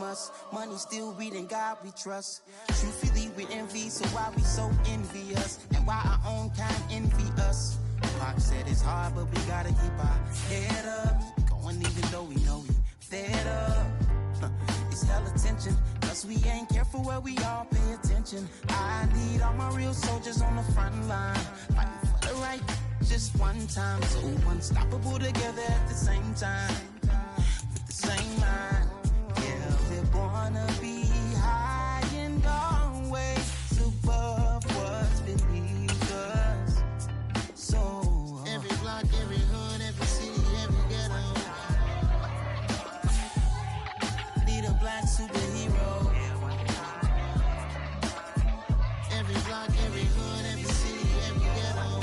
us. Money still reading, God we trust. Truthfully we envy, so why we so envious? And why our own kind envy us? Pac said it's hard, but we gotta keep our head up. Going even though we know we fed up. It's hell attention, cause we ain't careful where we all pay attention. I need all my real soldiers on the front line, fighting for the right just one time. So unstoppable together at the same time, with the same mind. Yeah, we're gonna be high and always above what's beneath us. So every block, every hood, every city, every ghetto need a black superhero. Every block, every hood, every city, every ghetto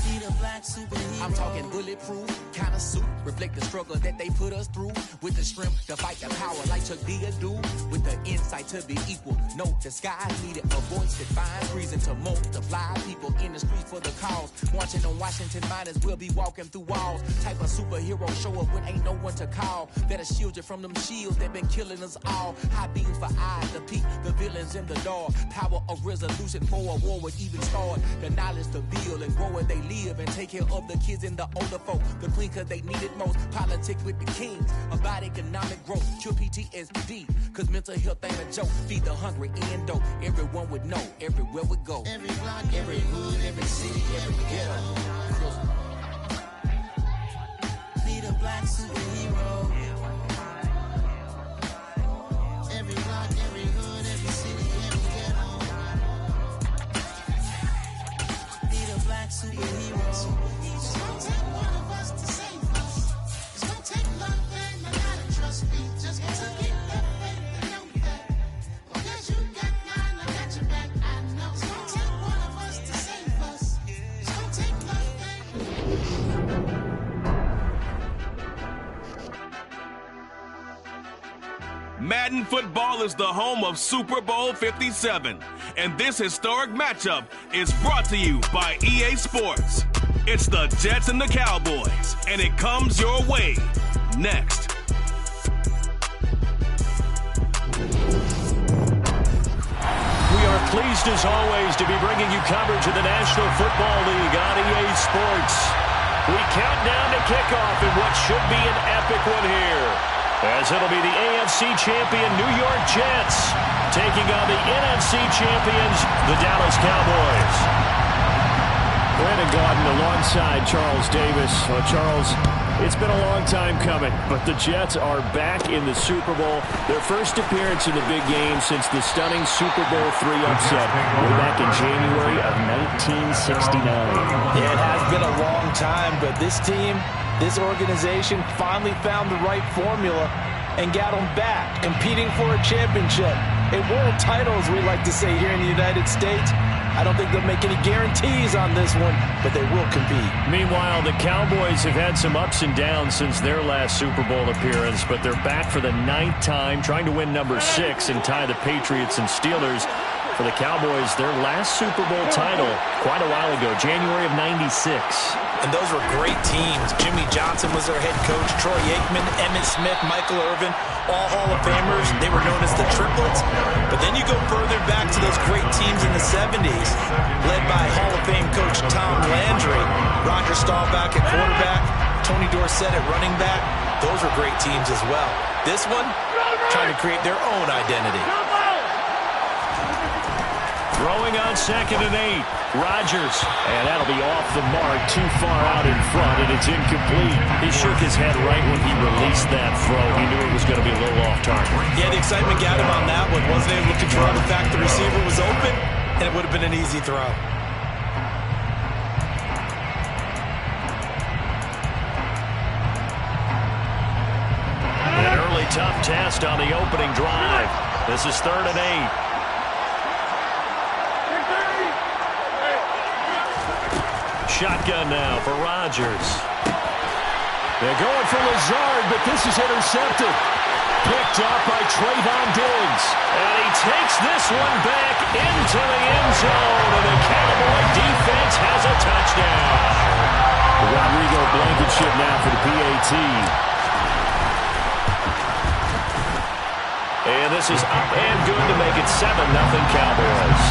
need a black superhero. I'm talking bulletproof kind of suit, reflect the struggle that they put us through, with the strength to fight the power like Chuck D do, with the insight to be equal. No disguise needed, a voice that finds reason to multiply people in the streets for the cause. Marching on Washington, might as well be walking through walls. Type of superhero show up when ain't no one to call. Better shield you from them shields that been killing us all. High beams for eyes to peek the villains in the dark. Power of resolution for a war would even start. The knowledge to build and grow where they live and take care of the kids and the older folk. The queen cause they need it most. Politics with the kings about economic growth. Cure PTSD cause mental health ain't a joke. Feed the hungry and dope. Everyone would know everywhere we go. Every block, every hood, every city, every ghetto Need a black superhero. Every block, every hood, every city, every ghetto Need a black superhero. It's gonna take one of us to save us. It's gonna take love and a lot of trust. We just gotta get that faith and know that. Well, guess you got mine, I got your back, I know. It's gonna take one of us to save us. It's gonna take love and Madden football is the home of Super Bowl 57, and this historic matchup is brought to you by EA Sports. It's the Jets and the Cowboys, and it comes your way next. We are pleased as always to be bringing you coverage of the National Football League on EA Sports. We count down to kickoff in what should be an epic one here, as it'll be the AFC champion New York Jets taking on the NFC champions, the Dallas Cowboys. Brandon Gaudin alongside Charles Davis. Charles, it's been a long time coming, but the Jets are back in the Super Bowl. Their first appearance in the big game since the stunning Super Bowl III upset way back in January of 1969. Yeah, it has been a long time, but this team, this organization finally found the right formula and got them back, competing for a championship. A world title, as we like to say here in the United States. I don't think they'll make any guarantees on this one, but they will compete. Meanwhile, the Cowboys have had some ups and downs since their last Super Bowl appearance, but they're back for the 9th time, trying to win number 6 and tie the Patriots and Steelers. For the Cowboys, their last Super Bowl title quite a while ago, January of '96. And those were great teams. Jimmy Johnson was their head coach, Troy Aikman, Emmitt Smith, Michael Irvin, all Hall of Famers. They were known as the Triplets. But then you go further back to those great teams in the 70s, led by Hall of Fame coach Tom Landry, Roger Staubach at quarterback, Tony Dorsett at running back. Those were great teams as well. This one, trying to create their own identity. Throwing on 2nd and 8. Rodgers. And that'll be off the mark, too far out in front, and it's incomplete. He shook his head right when he released that throw. He knew it was going to be a little off target. Yeah, the excitement got him on that one. Wasn't able to control the fact the receiver was open, and it would have been an easy throw. An early tough test on the opening drive. This is 3rd and 8. Shotgun now for Rodgers. They're going for Lazard, but this is intercepted. Picked up by Trayvon Diggs. And he takes this one back into the end zone. And the Cowboy defense has a touchdown. Rodrigo Blankenship now for the PAT. this is up and good to make it 7-0 Cowboys.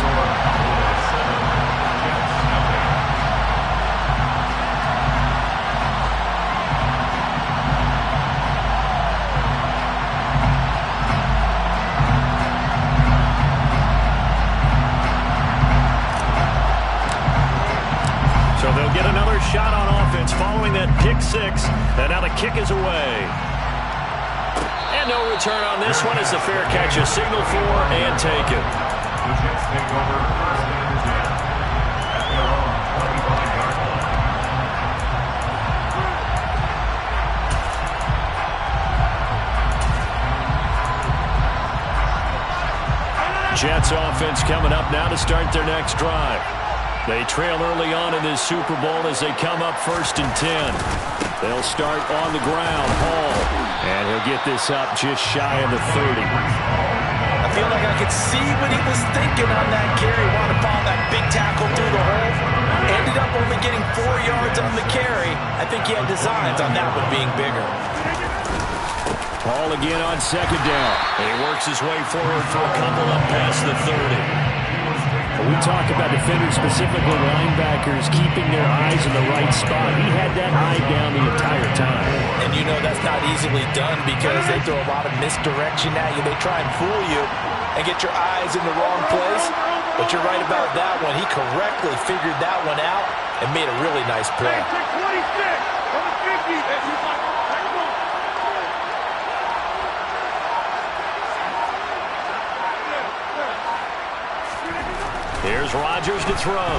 So they'll get another shot on offense following that pick six. And now the kick is away. And no return on this one as the fair catch is signaled for and taken. Jets offense coming up now to start their next drive. They trail early on in this Super Bowl as they come up 1st and 10. They'll start on the ground. Hall. And he'll get this up just shy of the 30. I feel like I could see what he was thinking on that carry. Wanted to follow that big tackle through the hole. Ended up only getting 4 yards on the carry. I think he had designs on that one being bigger. Hall again on 2nd down. And he works his way forward for a couple up past the 30. We talk about defenders, specifically linebackers, keeping their eyes in the right spot. He had that eye down the entire time. And you know that's not easily done because they throw a lot of misdirection at you. They try and fool you and get your eyes in the wrong place. But you're right about that one. He correctly figured that one out and made a really nice play. Here's Rodgers to throw.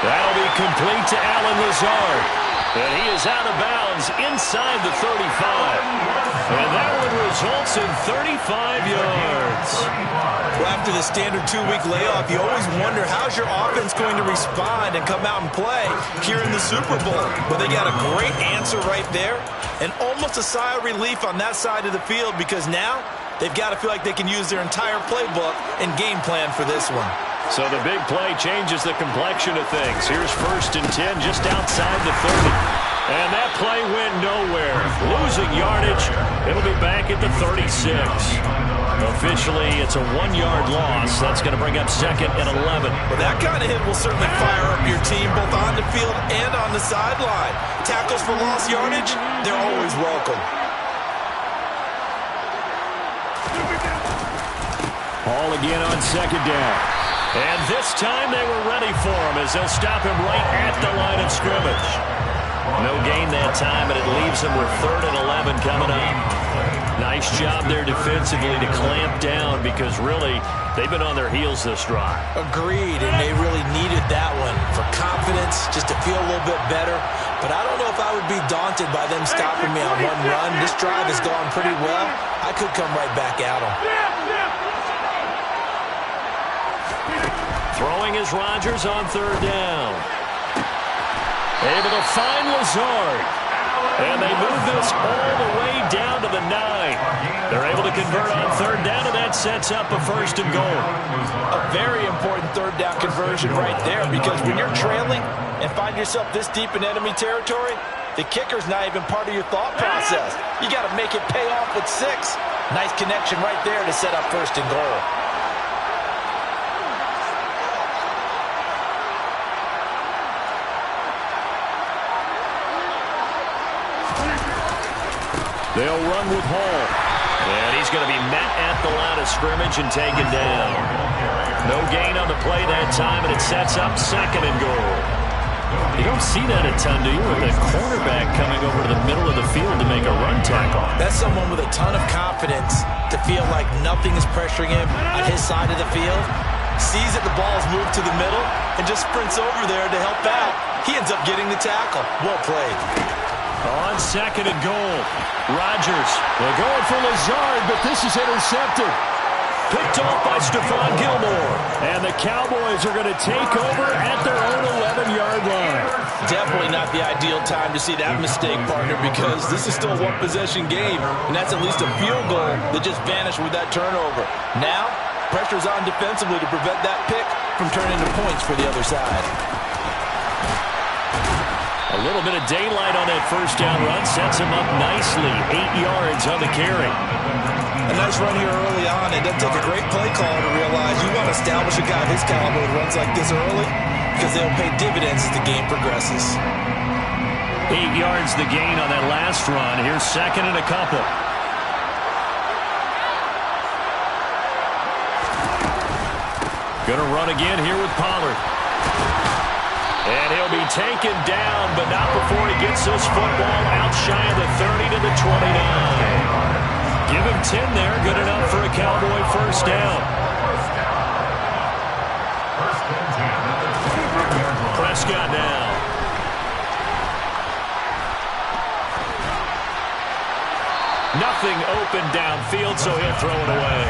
That'll be complete to Allen Lazard. And he is out of bounds inside the 35. And that one results in 35 yards. Well, after the standard 2-week layoff, you always wonder how's your offense going to respond and come out and play here in the Super Bowl. But they got a great answer right there and almost a sigh of relief on that side of the field because now they've got to feel like they can use their entire playbook and game plan for this one. So the big play changes the complexion of things. Here's 1st and 10 just outside the 30. And that play went nowhere. Losing yardage. It'll be back at the 36. Officially, it's a 1-yard loss. That's going to bring up 2nd and 11. Well, that kind of hit will certainly fire up your team both on the field and on the sideline. Tackles for lost yardage, they're always welcome. Hall again on 2nd down. And this time they were ready for him as they'll stop him right at the line of scrimmage. No gain that time, and it leaves him with 3rd and 11 coming up. Nice job there defensively to clamp down because really they've been on their heels this drive. Agreed, and they really needed that one for confidence, just to feel a little bit better. But I don't know if I would be daunted by them stopping me on one run. This drive has gone pretty well. I could come right back at them. Throwing is Rodgers on 3rd down. Able to find Lazard. And they move this all the way down to the 9. They're able to convert on 3rd down, and that sets up a 1st and goal. A very important 3rd down conversion right there because when you're trailing and find yourself this deep in enemy territory, the kicker's not even part of your thought process. You got to make it pay off with 6. Nice connection right there to set up 1st and goal. They'll run with Hall. And he's going to be met at the line of scrimmage and taken down. No gain on the play that time, and it sets up 2nd and goal. You don't see that a ton, do you, with a cornerback coming over to the middle of the field to make a run tackle? That's someone with a ton of confidence to feel like nothing is pressuring him on his side of the field. Sees that the ball's moved to the middle and just sprints over there to help out. He ends up getting the tackle. Well played. On 2nd and goal, Rodgers. They're going for Lazard, but this is intercepted. Picked off by Stephon Gilmore. And the Cowboys are going to take over at their own 11-yard line. Definitely not the ideal time to see that mistake, partner, because this is still a one-possession game, and that's at least a field goal that just vanished with that turnover. Now, pressure's on defensively to prevent that pick from turning into points for the other side. A A little bit of daylight on that first down run sets him up nicely. 8 yards on the carry. A nice run here early on. It doesn't take a great play caller to realize you want to establish a guy of his caliber who runs like this early because they'll pay dividends as the game progresses. 8 yards the gain on that last run. Here's second and a couple. Going to run again here with Pollard. And he'll be taken down, but not before he gets this football out shy of the 30 to the 29. Give him 10 there. Good enough for a Cowboy first down. Prescott now. Nothing open downfield, so he'll throw it away.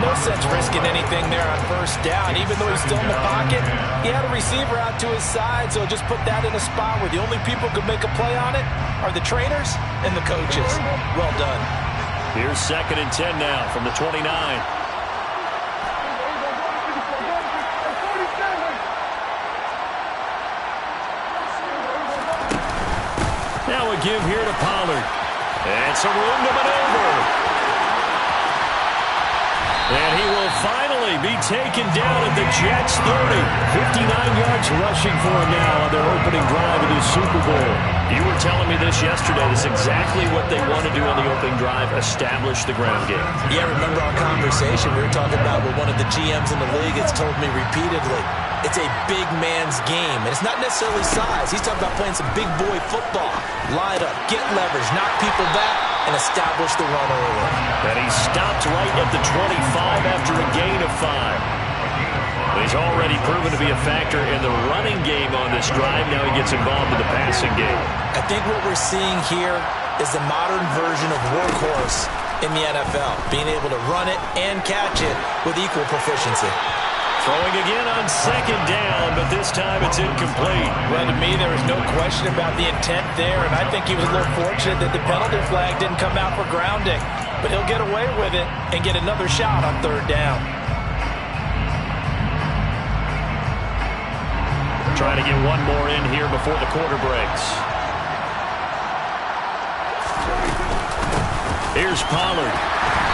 No sense risking anything there on first down. Even though he's still in the pocket, he had a receiver out to his side, so just put that in a spot where the only people who can make a play on it are the trainers and the coaches. Well done. Here's second and 10 now from the 29. Now a give here to Pollard. And some room to maneuver. And he will finally be taken down at the Jets' 30. 59 yards rushing for him now on their opening drive of the Super Bowl. You were telling me this yesterday. This is exactly what they want to do on the opening drive, establish the ground game. Yeah, remember our conversation we were talking about with one of the GMs in the league has told me repeatedly, it's a big man's game, and it's not necessarily size. He's talking about playing some big boy football. Line up, get leverage, knock people back, and establish the run early. And he stopped right at the 25 after a gain of 5. He's already proven to be a factor in the running game on this drive. Now he gets involved in the passing game. I think what we're seeing here is the modern version of workhorse in the NFL, being able to run it and catch it with equal proficiency. Throwing again on second down, but this time it's incomplete. Well, to me, there was no question about the intent there, and I think he was a little fortunate that the penalty flag didn't come out for grounding. But he'll get away with it and get another shot on third down. Trying to get one more in here before the quarter breaks. Here's Pollard.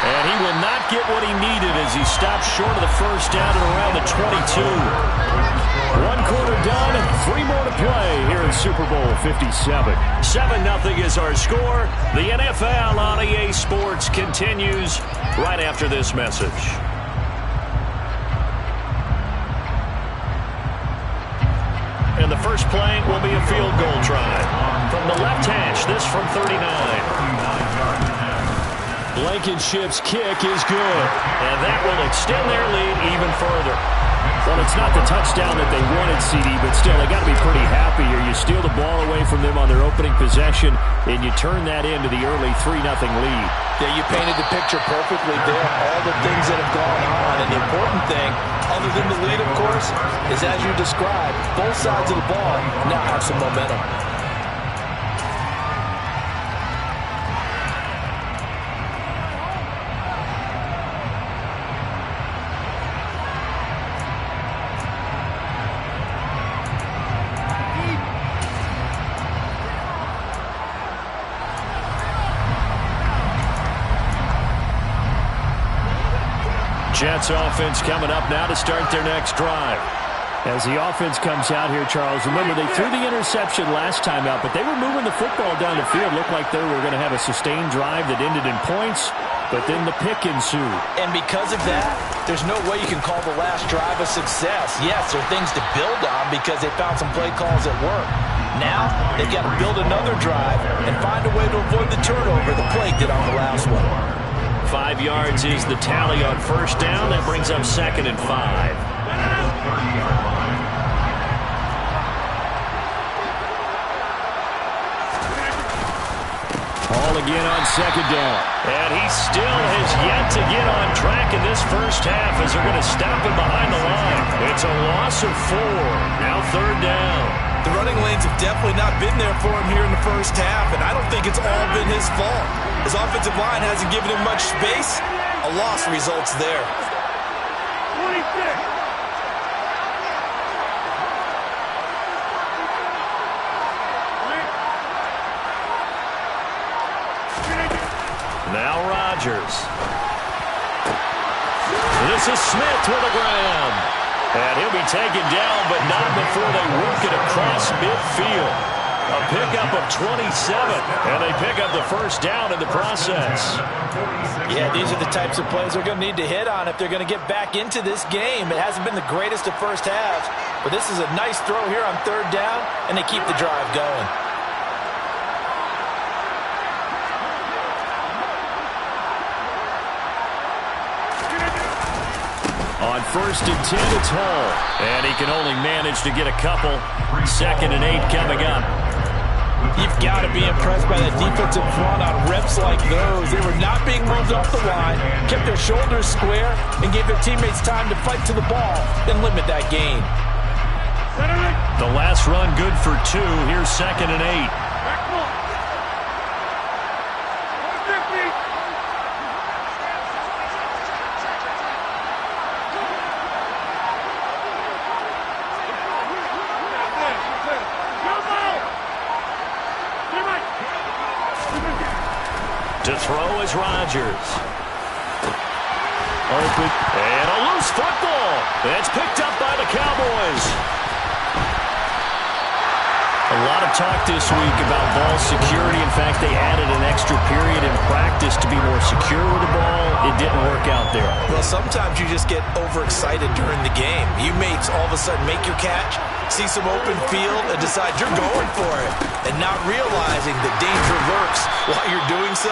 And he will not get what he needed as he stops short of the first down at around the 22. 1 quarter done, 3 more to play here in Super Bowl 57. 7-0 is our score. The NFL on EA Sports continues right after this message. And the first play will be a field goal try. From the left hash, this from 39. Blankenship's kick is good, and that will extend their lead even further. Well, it's not the touchdown that they wanted, CD, but still, they got to be pretty happy here. You steal the ball away from them on their opening possession, and you turn that into the early 3-0 lead. Yeah, you painted the picture perfectly there. All the things that have gone on, and the important thing, other than the lead, of course, is as you described, both sides of the ball now have some momentum. Jets offense coming up now to start their next drive. As the offense comes out here, Charles, remember they threw the interception last time out, but they were moving the football down the field. Looked like they were going to have a sustained drive that ended in points, but then the pick ensued. And because of that, there's no way you can call the last drive a success. Yes, there are things to build on because they found some play calls that work. Now, they've got to build another drive and find a way to avoid the turnover the play did on the last one. 5 yards is the tally on first down. That brings up 2nd and 5. Ball again on second down. And he still has yet to get on track in this first half as they're going to stop him behind the line. It's a loss of 4. Now third down. The running lanes have definitely not been there for him here in the first half, and I don't think it's all been his fault. His offensive line hasn't given him much space. A loss results there. 26. Now Rodgers. This is Smith with a grab. And he'll be taken down, but not before they work it across midfield. A pickup of 27, and they pick up the first down in the process. Yeah, these are the types of plays they're going to need to hit on if they're going to get back into this game. It hasn't been the greatest of first halves, but this is a nice throw here on third down, and they keep the drive going. On 1st and 10, it's Hall, and he can only manage to get a couple. 2nd and 8 coming up. You've got to be impressed by that defensive front on reps like those. They were not being moved off the line, kept their shoulders square, and gave their teammates time to fight to the ball and limit that gain. The last run good for 2. Here's 2nd and 8. To throw is Rodgers. Open. And a loose football. It's picked up by the Cowboys. A lot of talk this week about ball security. In fact, they added an extra period in practice to be more secure with the ball. It didn't work out there. Well, sometimes you just get overexcited during the game. You may all of a sudden make your catch, see some open field, and decide you're going for it, and not realizing the danger lurks while you're doing so.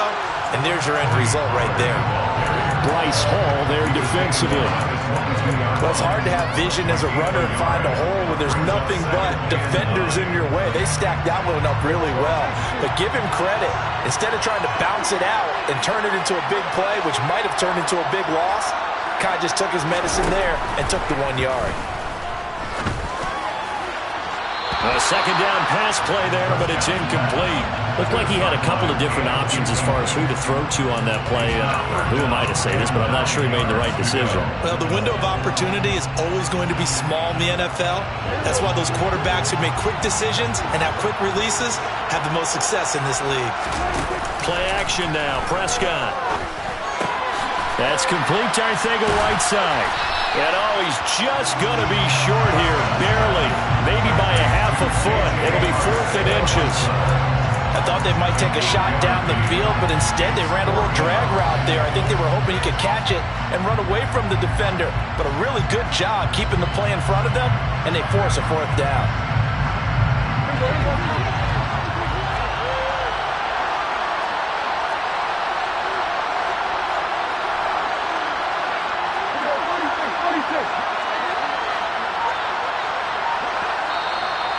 And there's your end result right there. Bryce Hall there defensively. Well, it's hard to have vision as a runner and find a hole when there's nothing but defenders in your way. They stacked that one up really well. But give him credit. Instead of trying to bounce it out and turn it into a big play, which might have turned into a big loss, Kai just took his medicine there and took the 1 yard. A 2nd down pass play there, but it's incomplete. Looked like he had a couple of different options as far as who to throw to on that play. Who am I to say this, but I'm not sure he made the right decision. Well, the window of opportunity is always going to be small in the NFL. That's why those quarterbacks who make quick decisions and have quick releases have the most success in this league. Play action now, Prescott. That's complete to Arcega-Whiteside. And he's just going to be short here, barely. Maybe by a half a foot. It'll be 4th and inches. I thought they might take a shot down the field, but instead they ran a little drag route there. I think they were hoping he could catch it and run away from the defender. But a really good job keeping the play in front of them, and they force a 4th down.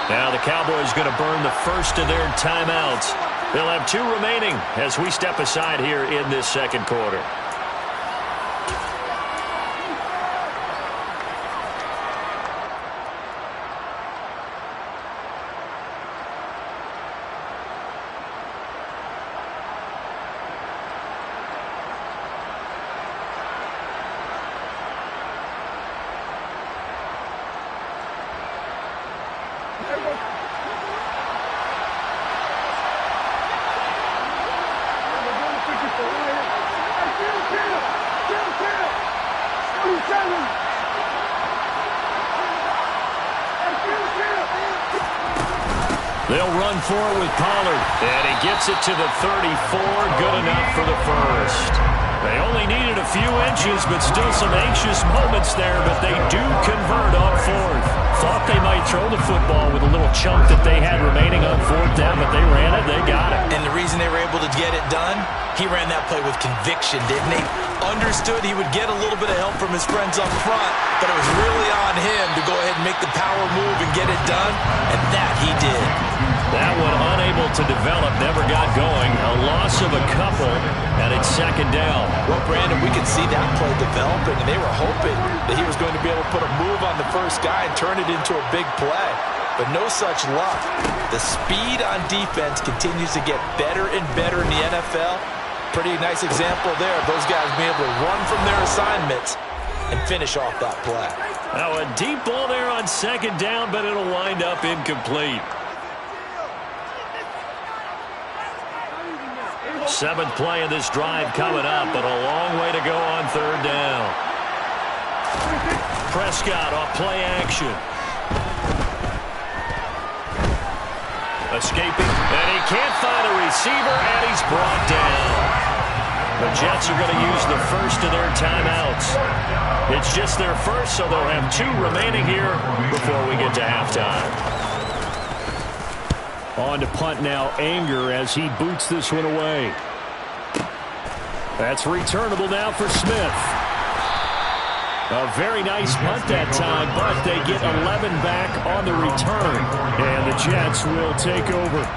Now the Cowboys going to burn the first of their timeouts. They'll have 2 remaining as we step aside here in this 2nd quarter. They'll run for it with Pollard, and he gets it to the 34, good enough for the first. They only needed a few inches, but still some anxious moments there, but they do convert on 4th. Thought they might throw the football with a little chunk that they had remaining on 4th down, but they ran it, they got it. And the reason they were able to get it done, he ran that play with conviction, didn't he? Understood he would get a little bit of help from his friends up front, but it was really on him to go ahead and make the power move and get it done, and that he did. That one unable to develop, never got going. A loss of a couple, and it's 2nd down. Well, Brandon, we could see that play developing, and they were hoping that he was going to be able to put a move on the first guy and turn it into a big play. But no such luck. The speed on defense continues to get better and better in the NFL. Pretty nice example there of those guys being able to run from their assignments and finish off that play. Now a deep ball there on 2nd down, but it'll wind up incomplete. Seventh play of this drive coming up, but a long way to go on third down. Prescott off play action. Escaping, and he can't find a receiver, and he's brought down. The Jets are going to use the first of their timeouts. It's just their first, so they'll have 2 remaining here before we get to halftime. On to punt now, Anger as he boots this one away. That's returnable now for Smith. A very nice punt that time, but they get 11 back on the return. And the Jets will take over.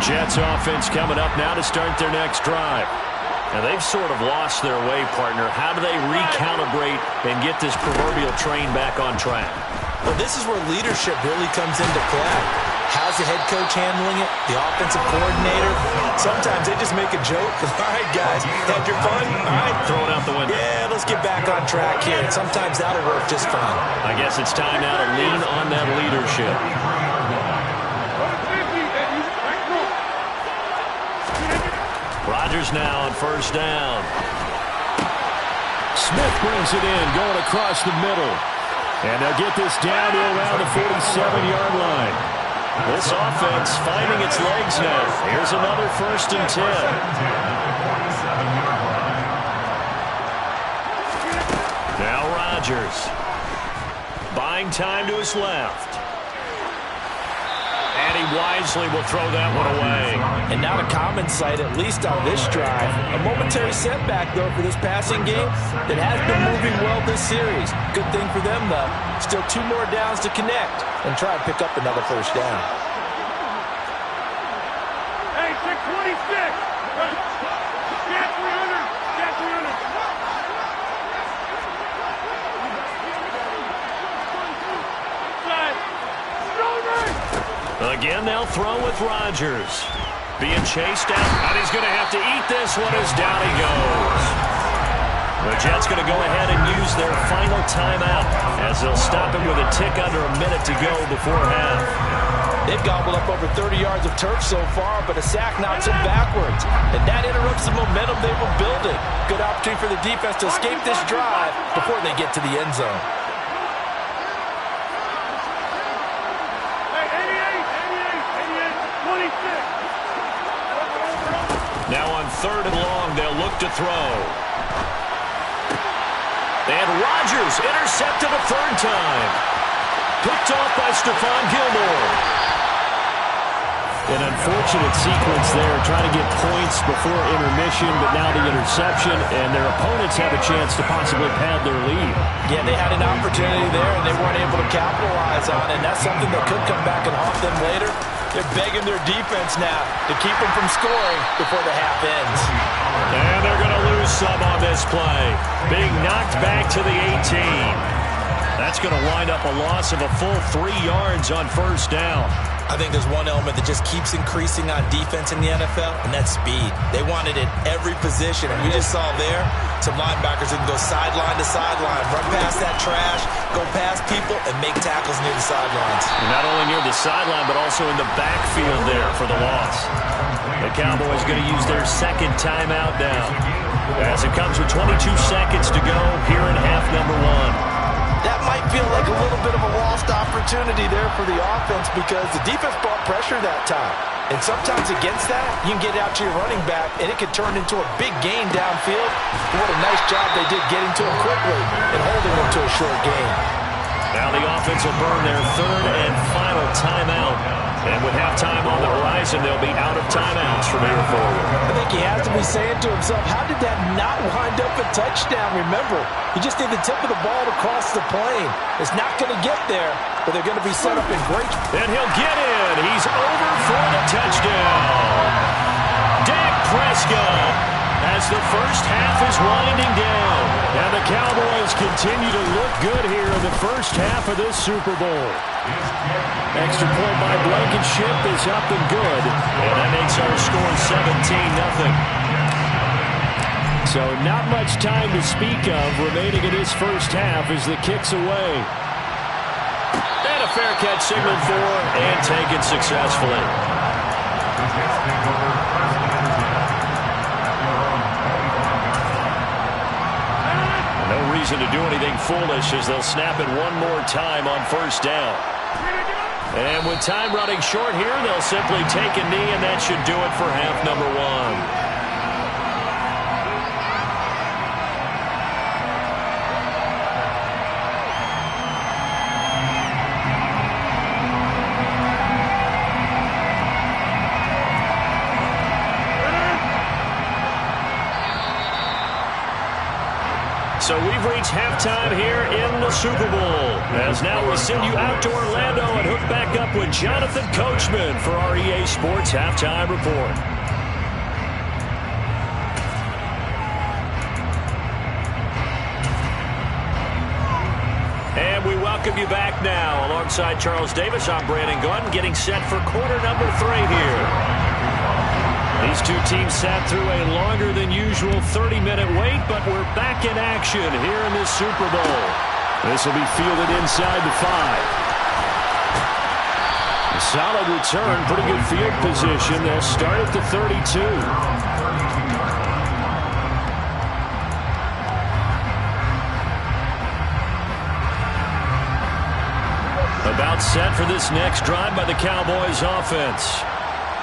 Jets offense coming up now to start their next drive. Now they've sort of lost their way, partner. How do they recalibrate and get this proverbial train back on track? Well, this is where leadership really comes into play. How's the head coach handling it? The offensive coordinator? Sometimes they just make a joke. All right, guys, had your fun? All right. Throw it out the window. Yeah, let's get back on track here. And sometimes that'll work just fine. I guess it's time now to lean on that leadership. Rodgers now on first down. Smith brings it in, going across the middle. And they'll get this down to around the 47-yard line. This offense finding its legs now. Here's another 1st and 10. Now Rodgers. Buying time to his left. And he wisely will throw that one away. And not a common sight, at least on this drive. A momentary setback, though, for this passing game that has been moving well this series. Good thing for them, though. Still 2 more downs to connect and try and pick up another first down. Hey, 626! Get 300! Get 300! Again, they'll throw with Rodgers. Being chased out, and he's going to have to eat this one as down he goes. The Jets going to go ahead and use their final timeout as they'll stop him with a tick under a minute to go before half. They've gobbled up over 30 yards of turf so far, but a sack knocks them backwards. And that interrupts the momentum they were building. Good opportunity for the defense to escape this drive before they get to the end zone. Now on 3rd and long, they'll look to throw. And Rodgers intercepted a 3rd time. Picked off by Stephon Gilmore. An unfortunate sequence there, trying to get points before intermission, but now the interception, and their opponents have a chance to possibly pad their lead. Yeah, they had an opportunity there, and they weren't able to capitalize on it, and that's something that could come back and haunt them later. They're begging their defense now to keep them from scoring before the half ends. And they're going to lose some on this play. Being knocked back to the 18. That's going to wind up a loss of a full 3 yards on first down. I think there's one element that just keeps increasing on defense in the NFL, and that's speed. They want it in every position, and we just saw there some linebackers who can go sideline to sideline, run past that trash, go past people, and make tackles near the sidelines. Not only near the sideline, but also in the backfield there for the loss. The Cowboys going to use their 2nd timeout now, as it comes with 22 seconds to go here in half number 1. That might feel like a little bit of a lost opportunity there for the offense because the defense brought pressure that time. And sometimes against that, you can get out to your running back, and it could turn into a big gain downfield. But what a nice job they did getting to him quickly and holding him to a short gain. Now the offense will burn their 3rd and final timeout. And with halftime on the horizon, they'll be out of timeouts from here forward. I think he has to be saying to himself, how did that not wind up a touchdown? Remember, you just need the tip of the ball to cross the plane. It's not going to get there, but they're going to be set up in great. And he'll get in. He's over for the touchdown. Dak Prescott as the first half is winding down. And the Cowboys continue to look good here in the first half of this Super Bowl. Extra point by Blankenship is up and good. And that makes our score 17-0. So not much time to speak of remaining in this first half as the kick's away. And a fair catch signaled for and taken successfully. No reason to do anything foolish as they'll snap it one more time on first down. And with time running short here, they'll simply take a knee, and that should do it for half number one. So we've reached halftime here in the Super Bowl. As now we send you out to Orlando and hook back up with Jonathan Coachman for our EA Sports Halftime Report. And we welcome you back now. Alongside Charles Davis, I'm Brandon Gunn, getting set for quarter number 3 here. These two teams sat through a longer than usual 30-minute wait, but we're back in action here in this Super Bowl. This will be fielded inside the 5. A solid return, pretty good field position. They'll start at the 32. About set for this next drive by the Cowboys offense.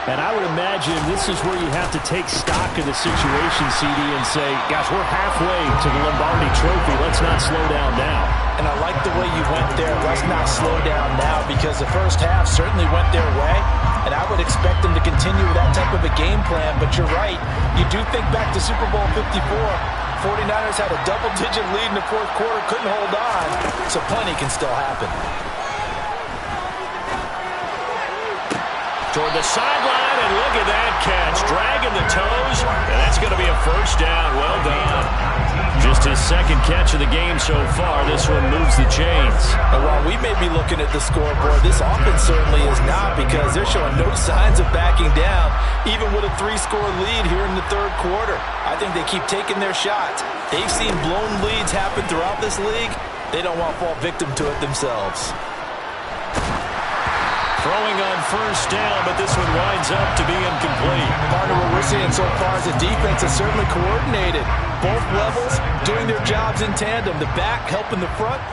And I would imagine this is where you have to take stock of the situation, CD, and say, gosh, we're halfway to the Lombardi Trophy. Let's not slow down now. And I like the way you went there. Let's not slow down now, because the first half certainly went their way. And I would expect them to continue with that type of a game plan. But you're right. You do think back to Super Bowl 54. 49ers had a double-digit lead in the fourth quarter, couldn't hold on. So plenty can still happen. Toward the sideline, and look at that catch. Dragging the toes, and that's going to be a first down. Well done. Just his second catch of the game so far. This one moves the chains. And while we may be looking at the scoreboard, this offense certainly is not, because they're showing no signs of backing down, even with a 3-score lead here in the third quarter. I think they keep taking their shots. They've seen blown leads happen throughout this league. They don't want to fall victim to it themselves. Throwing on first down, but this one winds up to be incomplete. Partner, what we're seeing so far is the defense is certainly coordinated. Both levels doing their jobs in tandem. The back helping the front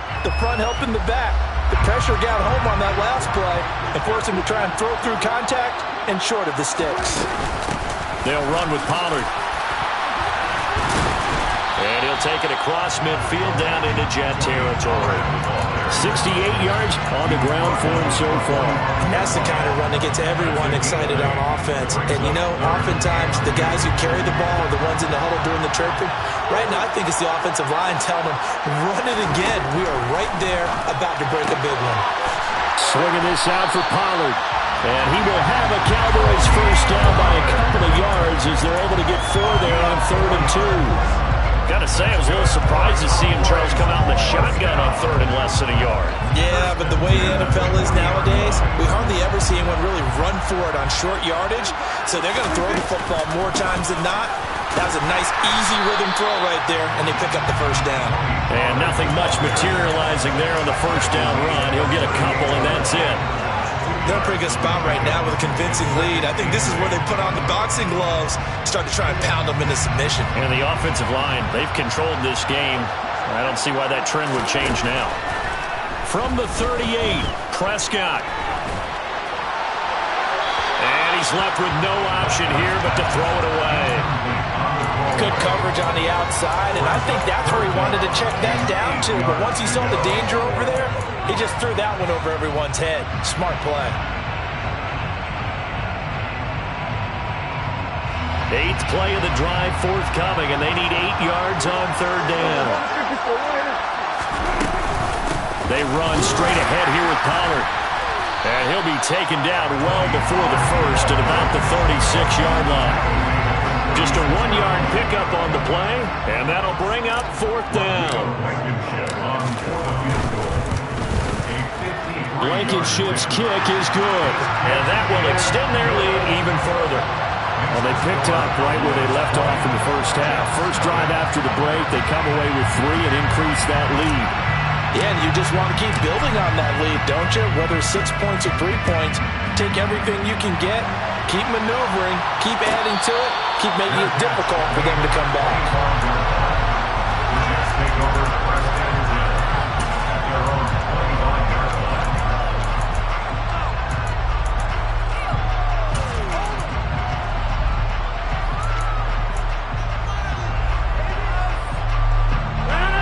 helping the back. The pressure got home on that last play and forced him to try and throw through contact and short of the sticks. They'll run with Pollard. And he'll take it across midfield down into jet territory. 68 yards on the ground for him so far. That's the kind of run that gets everyone excited on offense. And, you know, oftentimes the guys who carry the ball are the ones in the huddle during the chirping. Right now, I think it's the offensive line telling them, run it again. We are right there about to break a big one. Swinging this out for Pollard. And he will have a Cowboys first down by a couple of yards as they're able to get 4 there on 3rd and 2. Got to say, I was a little surprised to see him, Charles, come out in the shotgun on 3rd and less than a yard. Yeah, but the way the NFL is nowadays, we hardly ever see anyone really run for it on short yardage. So they're going to throw the football more times than not. That was a nice, easy rhythm throw right there, and they pick up the first down. And nothing much materializing there on the first down run. He'll get a couple, and that's it. They're in a pretty good spot right now with a convincing lead. I think this is where they put on the boxing gloves, start to try and pound them into submission. And the offensive line, they've controlled this game. I don't see why that trend would change now. From the 38, Prescott. And he's left with no option here but to throw it away. Good coverage on the outside, and I think that's where he wanted to check that down to. But once he saw the danger over there, he just threw that one over everyone's head. Smart play. 8th play of the drive forthcoming, and they need 8 yards on 3rd down. They run straight ahead here with Pollard. And he'll be taken down well before the first at about the 36-yard line. Just a 1-yard pickup on the play, and that'll bring up 4th down. Blankenship's kick is good, and that will extend their lead even further. Well, they picked up right where they left off in the first half. First drive after the break, they come away with 3 and increase that lead. Yeah, and you just want to keep building on that lead, don't you? Whether it's 6 points or 3 points, take everything you can get, keep maneuvering, keep adding to it, keep making it difficult for them to come back.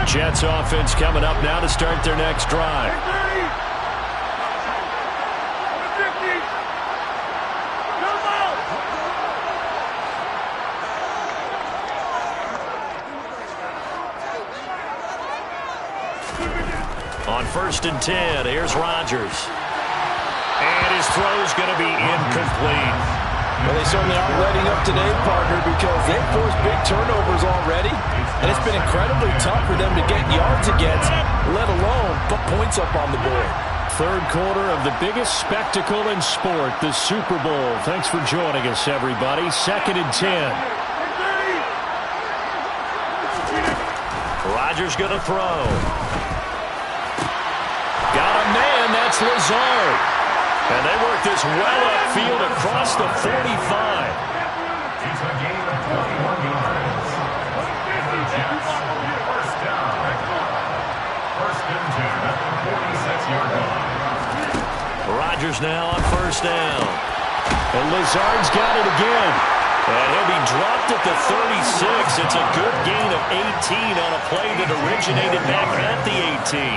Jets offense coming up now to start their next drive. On 1st and 10, here's Rodgers. And his throw's going to be incomplete. Well, they certainly aren't letting up today, partner, because they've forced big turnovers already, and it's been incredibly tough for them to get yards against, let alone put points up on the board. Third quarter of the biggest spectacle in sport, the Super Bowl. Thanks for joining us, everybody. 2nd and 10. Rodgers going to throw. Got a man, that's Lazard. And they work this well upfield across the 45. He's a gain of 21 yards. First down. 1st and 10 at the 46-yard line. Rodgers now on 1st down. And Lazard's got it again. And he'll be dropped at the 36. It's a good gain of 18 on a play that originated back at the 18.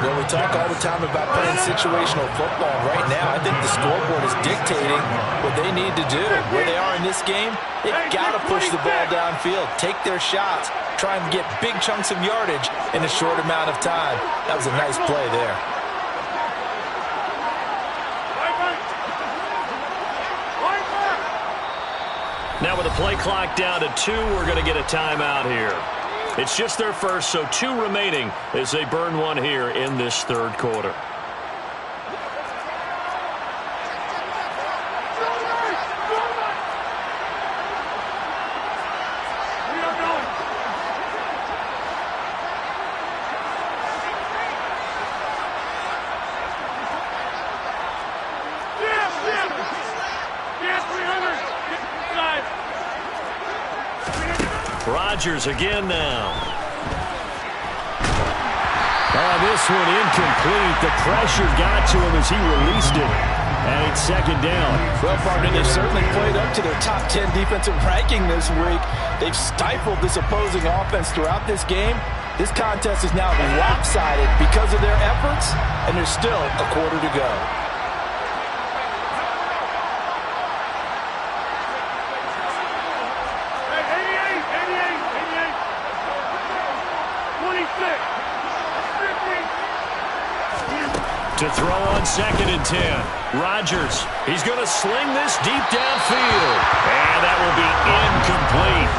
Well, we talk all the time about playing situational football. Right now, I think the scoreboard is dictating what they need to do. Where they are in this game, they've got to push the ball downfield, take their shots, try and get big chunks of yardage in a short amount of time. That was a nice play there. Now with the play clock down to 2, we're going to get a timeout here. It's just their first, so 2 remaining as they burn one here in this 3rd quarter. Rodgers again now. This one incomplete. The pressure got to him as he released it. And it's 2nd down. Well, partner, they've certainly played up to their top 10 defensive ranking this week. They've stifled this opposing offense throughout this game. This contest is now lopsided because of their efforts, and there's still a quarter to go. To throw on 2nd and 10. Rodgers, he's going to sling this deep downfield. And that will be incomplete.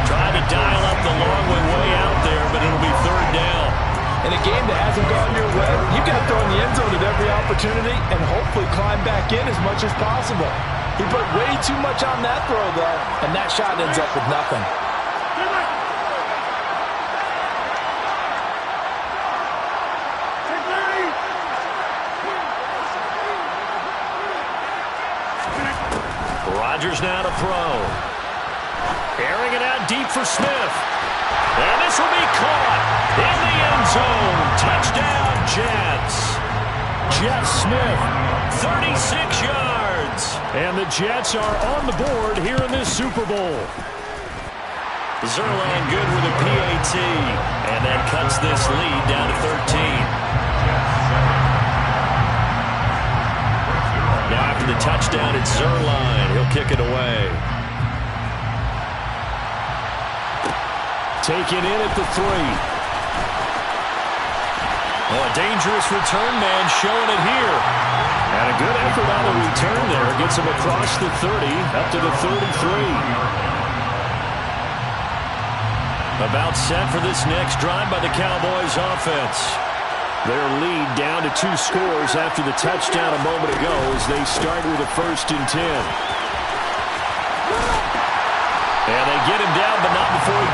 Trying to dial up the long way out there, but it'll be 3rd down. In a game that hasn't gone your way, you've got to throw in the end zone at every opportunity and hopefully climb back in as much as possible. He put way too much on that throw, though, and that shot ends up with nothing. Rodgers now to throw. Airing it out deep for Smith. And this will be caught in the end zone. Touchdown, Jets. Jeff Smith, 36 yards. And the Jets are on the board here in this Super Bowl. Zerline good with a PAT. And that cuts this lead down to 13. Now after the touchdown, it's Zerline. He'll kick it away. Taken in at the 3. Oh, a dangerous return man showing it here. And a good effort on the return there. Gets him across the 30, up to the 33. About set for this next drive by the Cowboys offense. Their lead down to 2 scores after the touchdown a moment ago as they start with a 1st and 10.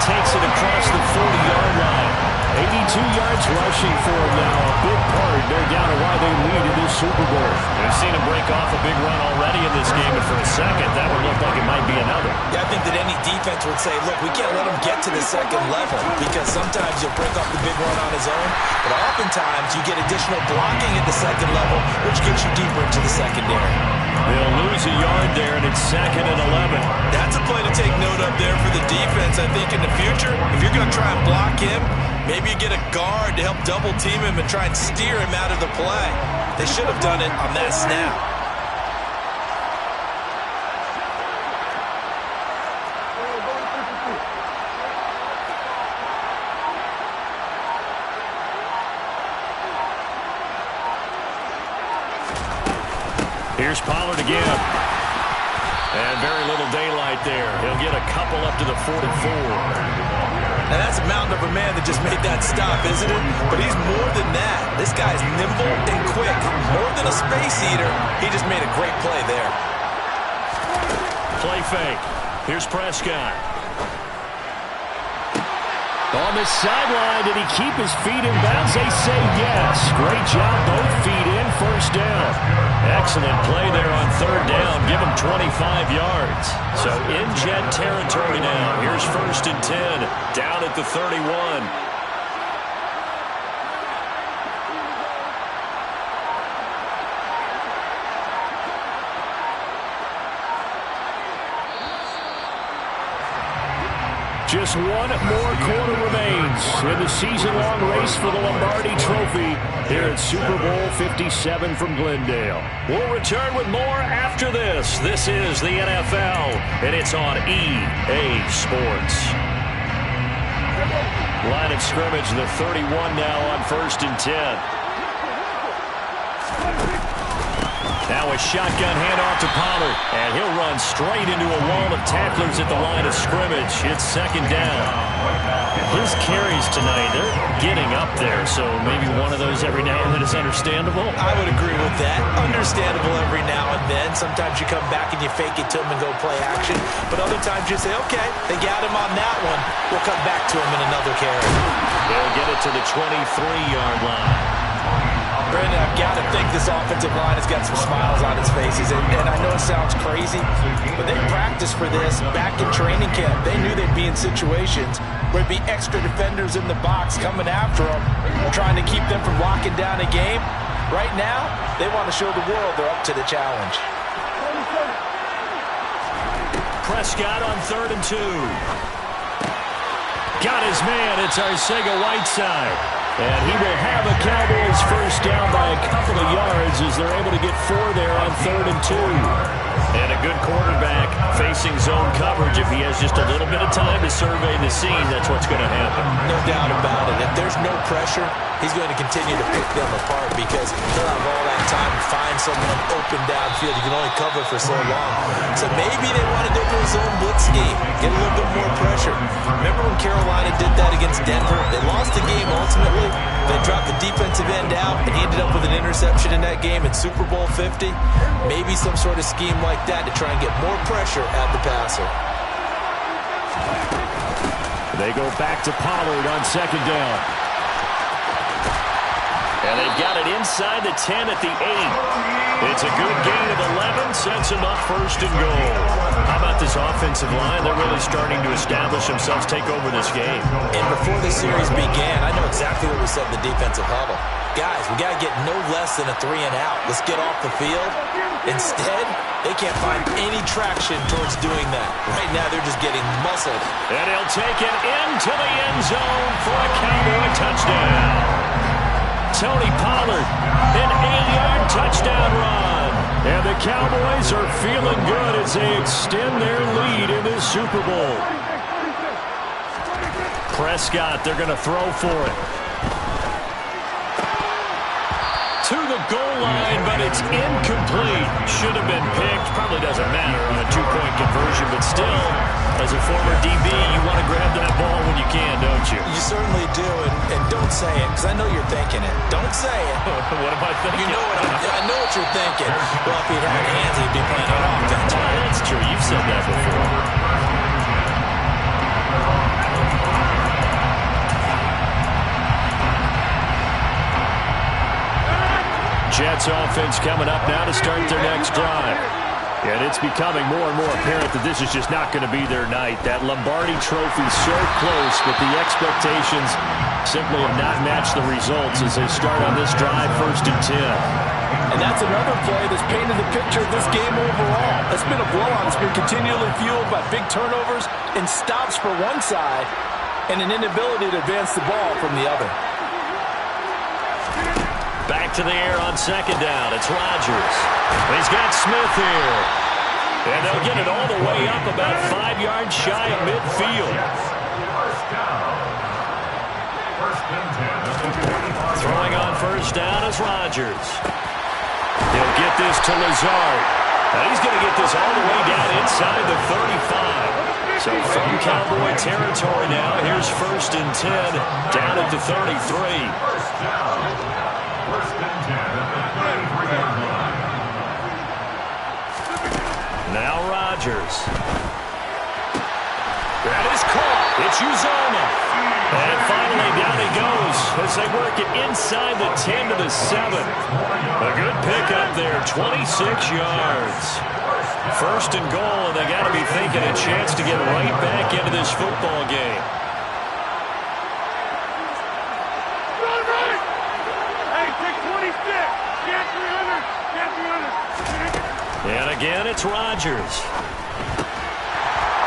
takes it across the 40-yard line. 82 yards rushing for him now. A big part, no doubt, of why they lead in this Super Bowl. We've seen him break off a big run already in this game, and for a second, that would look like it might be another. Yeah, I think that any defense would say, look, we can't let him get to the second level, because sometimes you'll break off the big run on his own, but oftentimes you get additional blocking at the second level, which gets you deeper into the secondary. They'll lose a yard there, and it's 2nd and 11. That's a play to take note of there for the defense, I think, in the future. If you're going to try and block him, maybe you get a guard to help double team him and try and steer him out of the play. They should have done it on that snap. Here's Pollard again. And very little daylight there. He'll get a couple up to the 44. Now that's a mountain of a man that just made that stop, isn't it? But he's more than that. This guy's nimble and quick. More than a space eater. He just made a great play there. Play fake. Here's Prescott. On the sideline, did he keep his feet in bounds? They say yes. Great job, both feet in, first down. Excellent play there on 3rd down. Give him 25 yards. So in Jet territory now. Here's 1st and 10. Down at the 31. Just one more quarter remains in the season-long race for the Lombardi Trophy here at Super Bowl 57 from Glendale. We'll return with more after this. This is the NFL, and it's on EA Sports. Line of scrimmage, the 31 now on 1st and 10. Now a shotgun handoff to Pollard, and he'll run straight into a wall of tacklers at the line of scrimmage. It's 2nd down. His carries tonight, they're getting up there, so maybe one of those every now and then is understandable. I would agree with that. Understandable every now and then. Sometimes you come back and you fake it to him and go play action, but other times you say, okay, they got him on that one. We'll come back to him in another carry. They'll get it to the 23-yard line. Brandon, I've got to think this offensive line has got some smiles on its faces, and I know it sounds crazy, but they practiced for this back in training camp. They knew they'd be in situations where there'd be extra defenders in the box coming after them, trying to keep them from locking down a game. Right now, they want to show the world they're up to the challenge. Prescott on 3rd and 2. Got his man. It's Arcega-Whiteside. And he will have a Cowboys first down by a couple of yards as they're able to get 4 there on 3rd and 2. And a good quarterback facing zone coverage. If he has just a little bit of time to survey the scene, that's what's going to happen. No doubt about it. If there's no pressure, he's going to continue to pick them apart because he'll have all that time to find someone open downfield. You can only cover for so long. So maybe they want to go to a zone blitz scheme, get a little bit more pressure. Remember when Carolina did that against Denver? They lost the game ultimately. They dropped the defensive end out, and he ended up with an interception in that game in Super Bowl 50. Maybe some sort of scheme like that to try and get more pressure at the passer. They go back to Pollard on 2nd down. And they've got it inside the 10 at the 8. It's a good gain of 11, sets him up 1st and goal. How about this offensive line? They're really starting to establish themselves, take over this game. And before the series began, I know exactly what we said in the defensive huddle. Guys, we got to get no less than a 3 and out. Let's get off the field. Instead, they can't find any traction towards doing that. Right now, they're just getting muscled. And he'll take it into the end zone for a Cowboy touchdown. Tony Pollard, an 8-yard touchdown run. And the Cowboys are feeling good as they extend their lead in this Super Bowl. Prescott, they're going to throw for it. To the goal line, but it's incomplete. Should have been picked. Probably doesn't matter on a 2-point conversion, but still, as a former DB, you want to grab that ball when you can, don't you? You certainly do, and don't say it, because I know you're thinking it. Don't say it. What am I thinking? You know I know what you're thinking. Well, if he'd had hands, he'd be playing on offense. That's true. You've said that before. Jets offense coming up now to start their next drive. And it's becoming more and more apparent that this is just not going to be their night. That Lombardi trophy so close, but the expectations simply have not matched the results as they start on this drive, 1st and 10. And that's another play that's painted the picture of this game overall. It's been a blowout. It's been continually fueled by big turnovers and stops for one side and an inability to advance the ball from the other. Back to the air on 2nd down. It's Rodgers. He's got Smith here. And they'll get it all the way up about 5 yards shy of midfield. Throwing on 1st down is Rodgers. He'll get this to Lazard. Now he's going to get this all the way down inside the 35. So from Cowboy territory now, here's 1st and 10 down at the 33. Now Rodgers. That is caught. It's Uzomah. And finally down he goes as they work it inside the 10 to the 7. A good pickup there, 26 yards. 1st and goal, and they got to be thinking a chance to get right back into this football game. And again, it's Rodgers.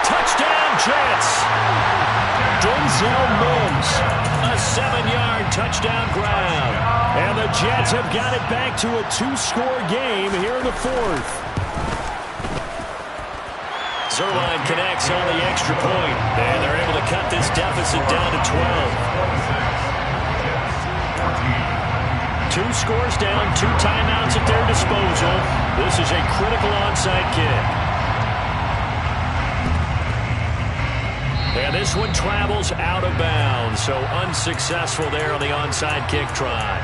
Touchdown, Jets. Denzel Mims, a 7-yard touchdown grab. And the Jets have got it back to a 2-score game here in the 4th. Zerline connects on the extra point, and they're able to cut this deficit down to 12. 2 scores down, 2 timeouts at their disposal. This is a critical onside kick. And this one travels out of bounds, so unsuccessful there on the onside kick try.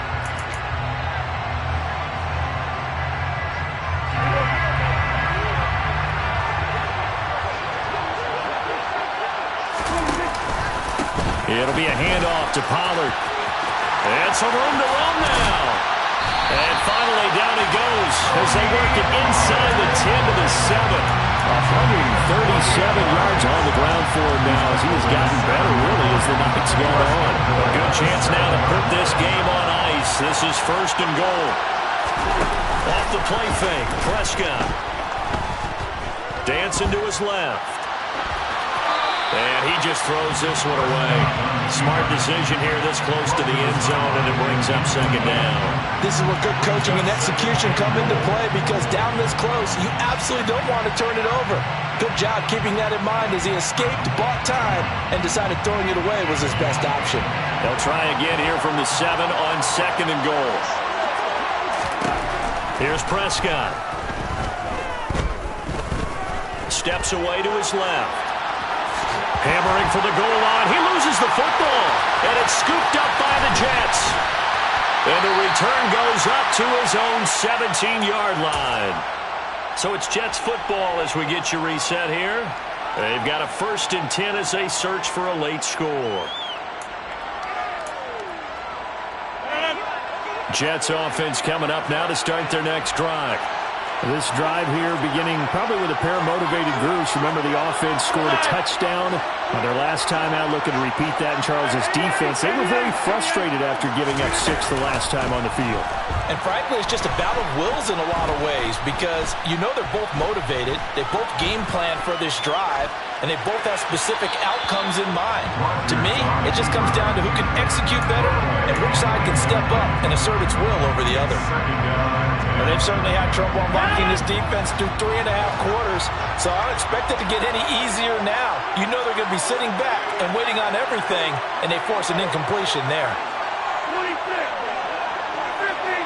It'll be a handoff to Pollard. And some room to run now. And finally down he goes as they work it inside the 10 to the 7. 137 yards on the ground for him now as he has gotten better really as the night's gone on. A good chance now to put this game on ice. This is 1st and goal. Off the play fake, Prescott. Dancing to his left. And he just throws this one away. Smart decision here this close to the end zone, and it brings up 2nd down. This is where good coaching and execution come into play because down this close, you absolutely don't want to turn it over. Good job keeping that in mind as he escaped, bought time, and decided throwing it away was his best option. They'll try again here from the 7 on 2nd and goal. Here's Prescott. Steps away to his left. Hammering for the goal line. He loses the football. And it's scooped up by the Jets. And the return goes up to his own 17-yard line. So it's Jets football as we get you reset here. They've got a 1st and 10 as they search for a late score. Jets offense coming up now to start their next drive. This drive here beginning probably with a pair of motivated groups. Remember, the offense scored a touchdown on their last time out. Looking to repeat that in Charles's defense. They were very frustrated after giving up 6 the last time on the field. And frankly, it's just a battle of wills in a lot of ways because you know they're both motivated. They both game plan for this drive, and they both have specific outcomes in mind. To me, it just comes down to who can execute better and which side can step up and assert its will over the other. And they've certainly had trouble unlocking this defense through 3.5 quarters, so I don't expect it to get any easier now. You know they're going to be sitting back and waiting on everything, and they force an incompletion there. 26, 50.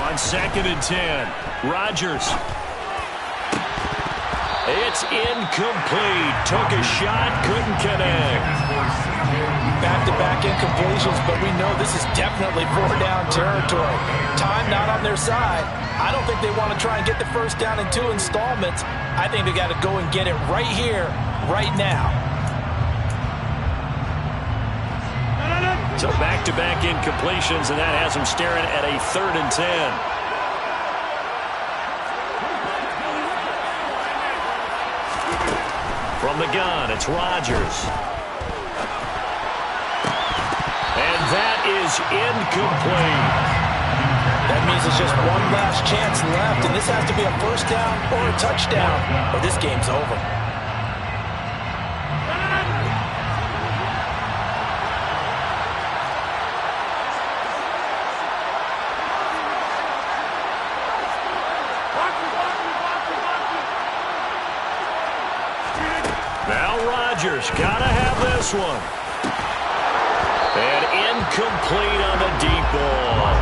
On 2nd and 10, Rodgers. It's incomplete. Took a shot, couldn't connect. Back-to-back incompletions, but we know this is definitely 4-down territory. Time not on their side. I don't think they want to try and get the 1st down in 2 installments. I think they got to go and get it right here, right now. So back-to-back incompletions, and that has him staring at a 3rd and 10. From the gun, it's Rodgers. And that is incomplete. That means it's just one last chance left, and this has to be a first down or a touchdown, or this game's over. Now Rodgers, gotta have this one. And incomplete on the deep ball.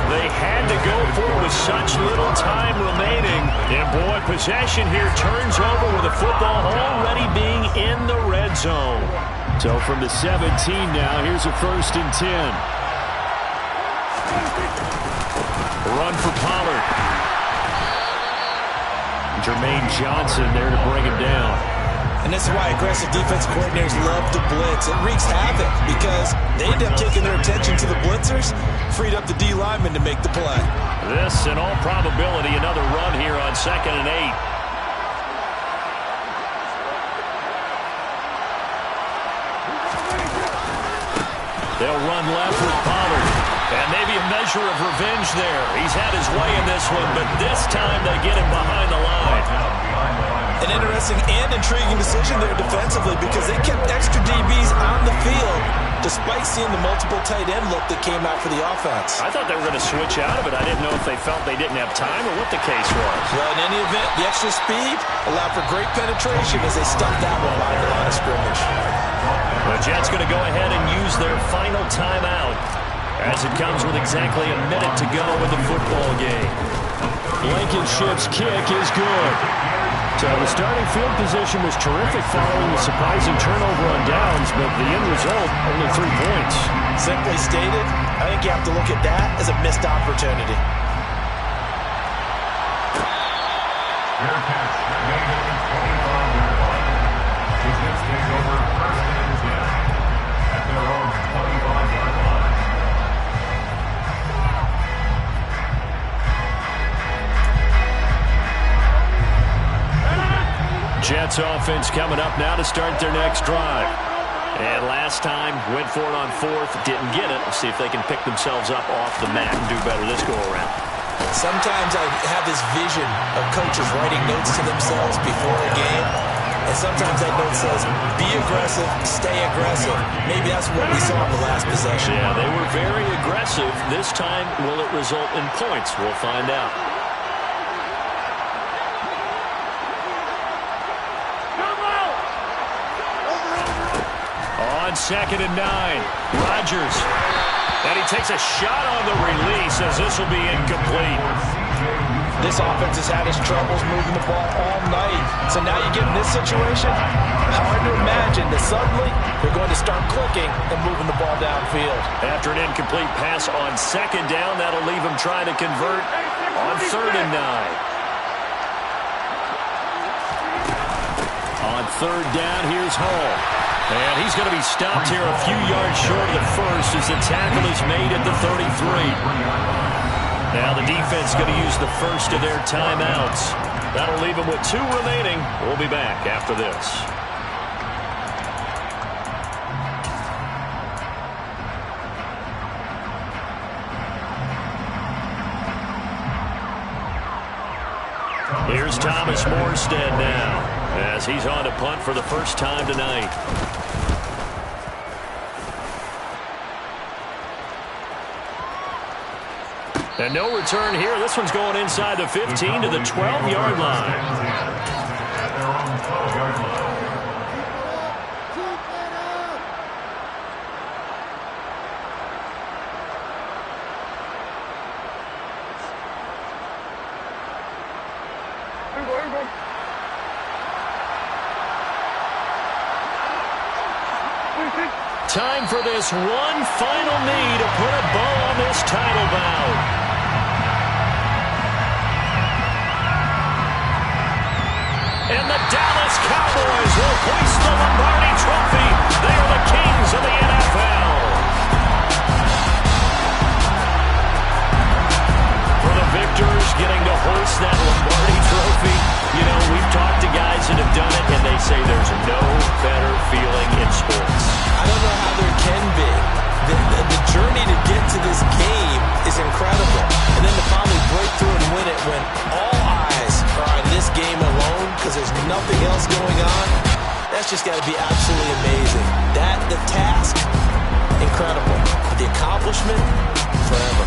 They had to go for it with such little time remaining. And boy, possession here turns over with the football already being in the red zone. So from the 17 now, here's a 1st and 10. Run for Pollard. Jermaine Johnson there to bring him down. And this is why aggressive defense coordinators love to blitz. It wreaks havoc because they end up taking their attention to the blitzers, freed up the D lineman to make the play. This, in all probability, another run here on 2nd and 8. They'll run left with Pollard. And maybe a measure of revenge there. He's had his way in this one, but this time they get him behind the line. An interesting and intriguing decision there defensively because they kept extra DBs on the field despite seeing the multiple tight end look that came out for the offense. I thought they were going to switch out of it. I didn't know if they felt they didn't have time or what the case was. Well, in any event, the extra speed allowed for great penetration as they stuffed that one behind the line of scrimmage. The Jets going to go ahead and use their final timeout as it comes with exactly a minute to go in the football game. Blankenship's kick is good. So the starting field position was terrific following the surprising turnover on downs, but the end result, only 3 points. Simply stated, I think you have to look at that as a missed opportunity. Fair catch, made at the 25-yard line. The Jets take over 1st and 10 at their own 25-yard line. Jets offense coming up now to start their next drive. And last time, went for it on 4th, didn't get it. Let's see if they can pick themselves up off the mat and do better this go-around. Sometimes I have this vision of coaches writing notes to themselves before a game. And sometimes that note says, be aggressive, stay aggressive. Maybe that's what we saw in the last possession. Yeah, they were very aggressive. This time, will it result in points? We'll find out. On 2nd and 9, Rodgers. And he takes a shot on the release as this will be incomplete. This offense has had its troubles moving the ball all night. So now you get in this situation, hard to imagine that suddenly they're going to start clicking and moving the ball downfield. After an incomplete pass on 2nd down, that'll leave him trying to convert on 3rd and 9. On 3rd down, here's Hall. And he's going to be stopped here a few yards short of the first as the tackle is made at the 33. Now the defense going to use the first of their timeouts. That'll leave them with 2 remaining. We'll be back after this. Here's Thomas Morstead now as he's on to punt for the first time tonight. And no return here. This one's going inside the 15 to the 12-yard line. At their own 12-yard line. Time for this one final knee to put a bow on this title bout. And the Dallas Cowboys will hoist the Lombardi Trophy. They are the kings of the NFL. that Lombardi trophy. You know, we've talked to guys that have done it, and they say there's no better feeling in sports. I don't know how there can be. The journey to get to this game is incredible. And then to finally break through and win it when all eyes are on this game alone because there's nothing else going on, that's just got to be absolutely amazing. The task, incredible. But the accomplishment, forever.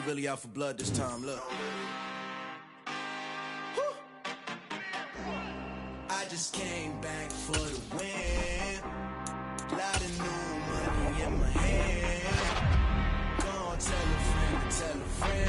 Really out for blood this time, look. I just came back for the win. Lot of new money in my hand. Go on, tell a friend.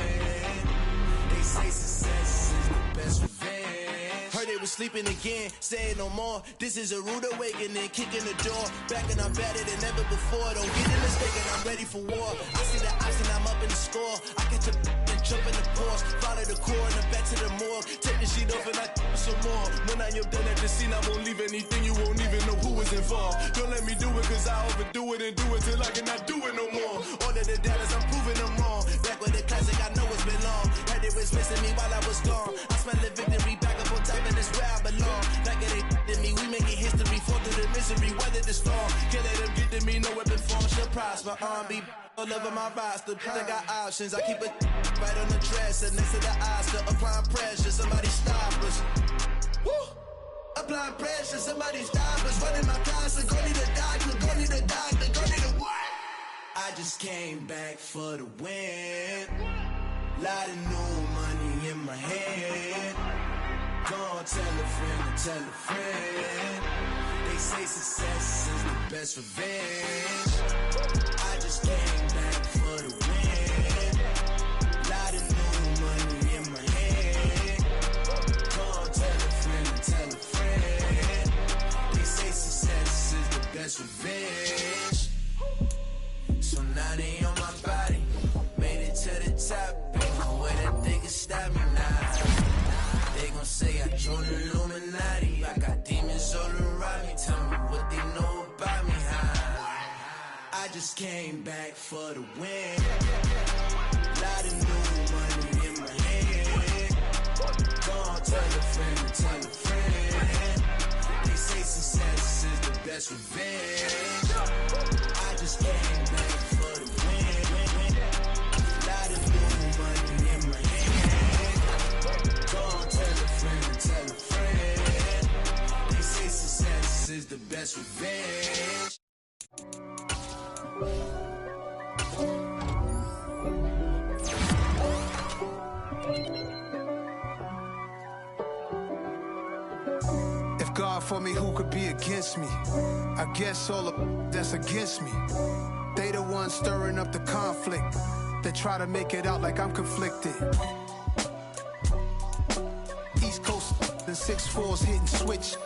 They say success is the best revenge. Heard they was sleeping again, saying no more. This is a rude awakening, kicking the door. Back and I'm better than ever before. Don't get it mistaken, I'm ready for war. I see the ice and I'm up in the score. I catch a and jump in the course. Follow the core and then back to the morgue. Take the sheet off and I some more. When I am done at the scene, I won't leave anything. You won't even know who was involved. Don't let me do it cause I overdo it and do it till I cannot do it no more. All of the doubters, I'm proving them wrong. Back with the classic, I know it's been long. Heard it was missing me while I was gone. I smell the victory back up on top and it's where I belong. Like it ain't to me, we making history. Fall through the misery, weather the storm. Can't let them get to me, no weapon form shall prosper. Be all over my roster, I got options. I keep it right on the dresser, next to the Oscar. Applying pressure, somebody stop us. Woo! Applying pressure, somebody stop us. Running my closet, go need a doctor, go need a doctor, go need a what? I just came back for the win. Lot of new money in my hand. Go on, tell a friend. They say success is the best revenge. I just came back for the win. Lot of new money in my hand. Go on, tell a friend. They say success is the best revenge. So now they on my body. Made it to the top. Ain't no way that they can stop me now. They gon' say I joined the Illuminati. I got demons all around me. Tell me what they know about me, huh? I just came back for the win. Lot of new money in my hand. Go on, tell a friend. They say success is the best revenge. I just came back for the win. Lot of new money in my hand. Go on, tell a friend. They say success is the best revenge. If God for me, who could be against me? I guess all of that's against me. They the ones stirring up the conflict. They try to make it out like I'm conflicted. East Coast then 6'4's hitting switch.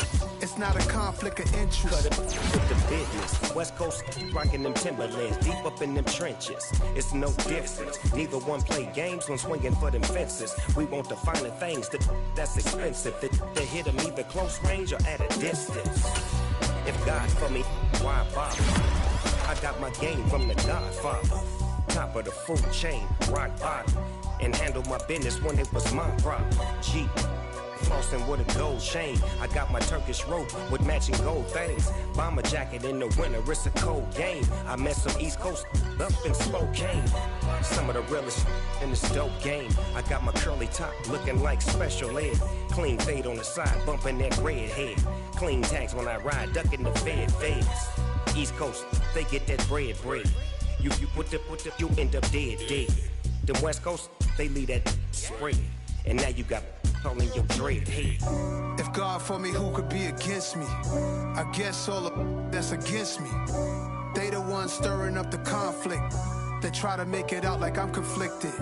It's not a conflict of interest. Cut it with the business. West Coast rocking them Timberlands, deep up in them trenches. It's no difference. Neither one play games when swinging for them fences. We want the finer things that's expensive. That hit them either close range or at a distance. If God for me, why bother? I got my game from the Godfather. Top of the food chain, rock bottom. And handle my business when it was my problem. Jeep. Flossing with a gold chain. I got my Turkish rope with matching gold things. Bomber jacket in the winter, it's a cold game. I met some East Coast up in Spokane. Some of the realest in this dope game. I got my curly top looking like special ed. Clean fade on the side, bumping that red head. Clean tags when I ride, ducking the feds. East Coast, they get that bread. You you end up dead. The West Coast, they leave that spread. And now you got all in your dread head. If God for me, who could be against me? I guess all that's against me. They the ones stirring up the conflict. They try to make it out like I'm conflicted.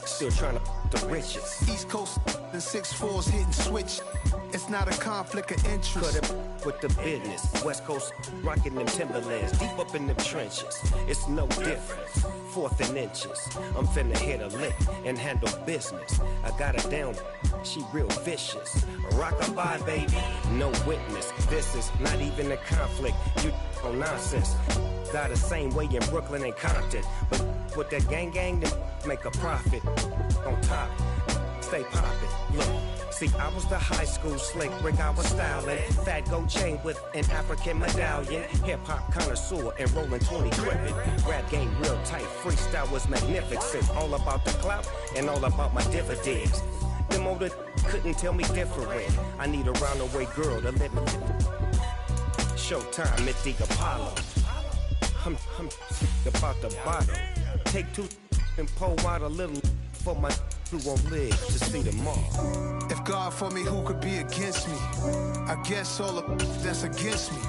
Still trying to the riches. East Coast, the 6'4's hitting switch. It's not a conflict of interest. Cut it with the business. West Coast rocking them Timberlands, deep up in them trenches. It's no difference. 4th and inches. I'm finna hit a lick and handle business. I got her down, she real vicious. Rock-a-bye, baby, no witness. This is not even a conflict. You on nonsense. Got the same way in Brooklyn and Compton. But with that gang, then make a profit. On top, stay poppin'. Look. See, I was the high school slick Rick, I was styling. Fat gold chain with an African medallion. Hip-hop connoisseur and rolling 20 crippin'. Rap game real tight, freestyle was magnificent. All about the clout and all about my dividends. Them older couldn't tell me different. I need a roundaway girl to let me. Showtime at the Apollo. I'm about the bottle. Take 2 and pour out a little for my who won't live to see tomorrow. If God for me, who could be against me? I guess all that's against me.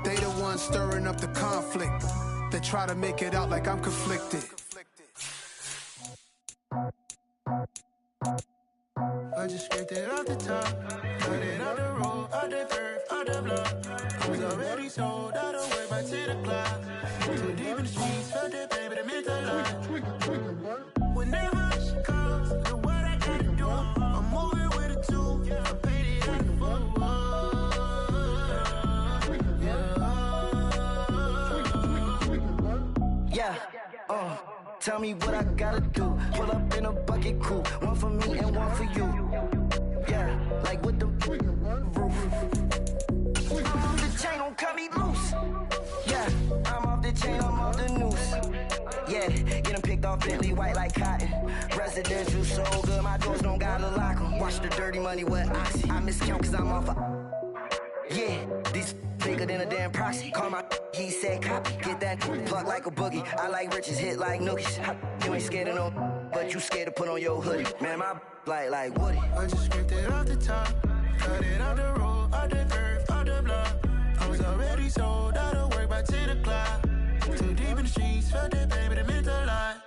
They the ones stirring up the conflict. They try to make it out like I'm conflicted. I just scraped it off the top, cut it out the road, out the curve, out the block. I was already sold out of work by 10 o'clock. Too deep in the streets, felt that pain, but it meant a lot. Whenever she calls, do what I gotta do. I'm moving with a 2, I paid it out the full. Yeah, tell me what I gotta do. Pull up in a bucket crew, one for me and one for you. Yeah, like with the roof. I'm off the chain, don't cut me loose. Yeah, I'm off the chain, I'm off the noose. Yeah, get them picked off Bentley, white like cotton. Residential so good, my doors don't gotta lock 'em. Watch the dirty money with oxy. I miscount cause I'm off yeah, these bigger than a damn proxy. Call my he said copy. Get that plug like a boogie. I like riches, hit like nookies. You ain't scared of no, but you scared to put on your hoodie. Man, my like Woody. I just scraped it off the top, cut it out the road, out the curve, out the block. I was already sold out of work by 10 o'clock. Too deep in the streets, felt that pain, but it meant a lot.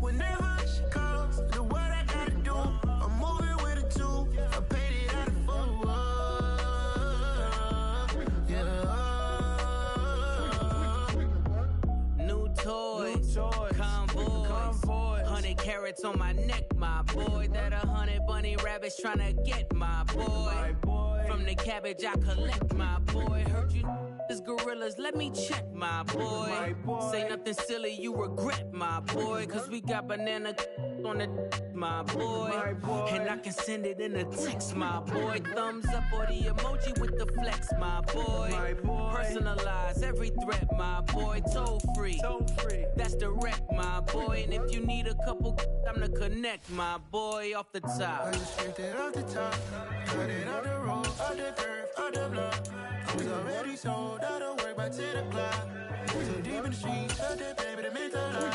Whenever she calls, do what I gotta do. I'm moving with a 2, I paid it out of full. New toys, convoys, 100 carats on my neck, my boy. That 100 bunny rabbits tryna get my boy. From the cabbage I collect, my boy. Heard you is gorillas, let me check, my boy. Say nothing silly, you regret, my boy. Cause we got banana on the my boy. And I can send it in a text, my boy. Thumbs up or the emoji with the flex, my boy. Personalize every threat, my boy. Toll free, that's direct, my boy. And if you need a couple, I'm the connect, my boy. Off the top, I just scraped it off the top, cut it out the road, out the curve, out the block. I was already sold out of work by 10 o'clock. Too deep in the streets, felt that pain, but it meant a lot.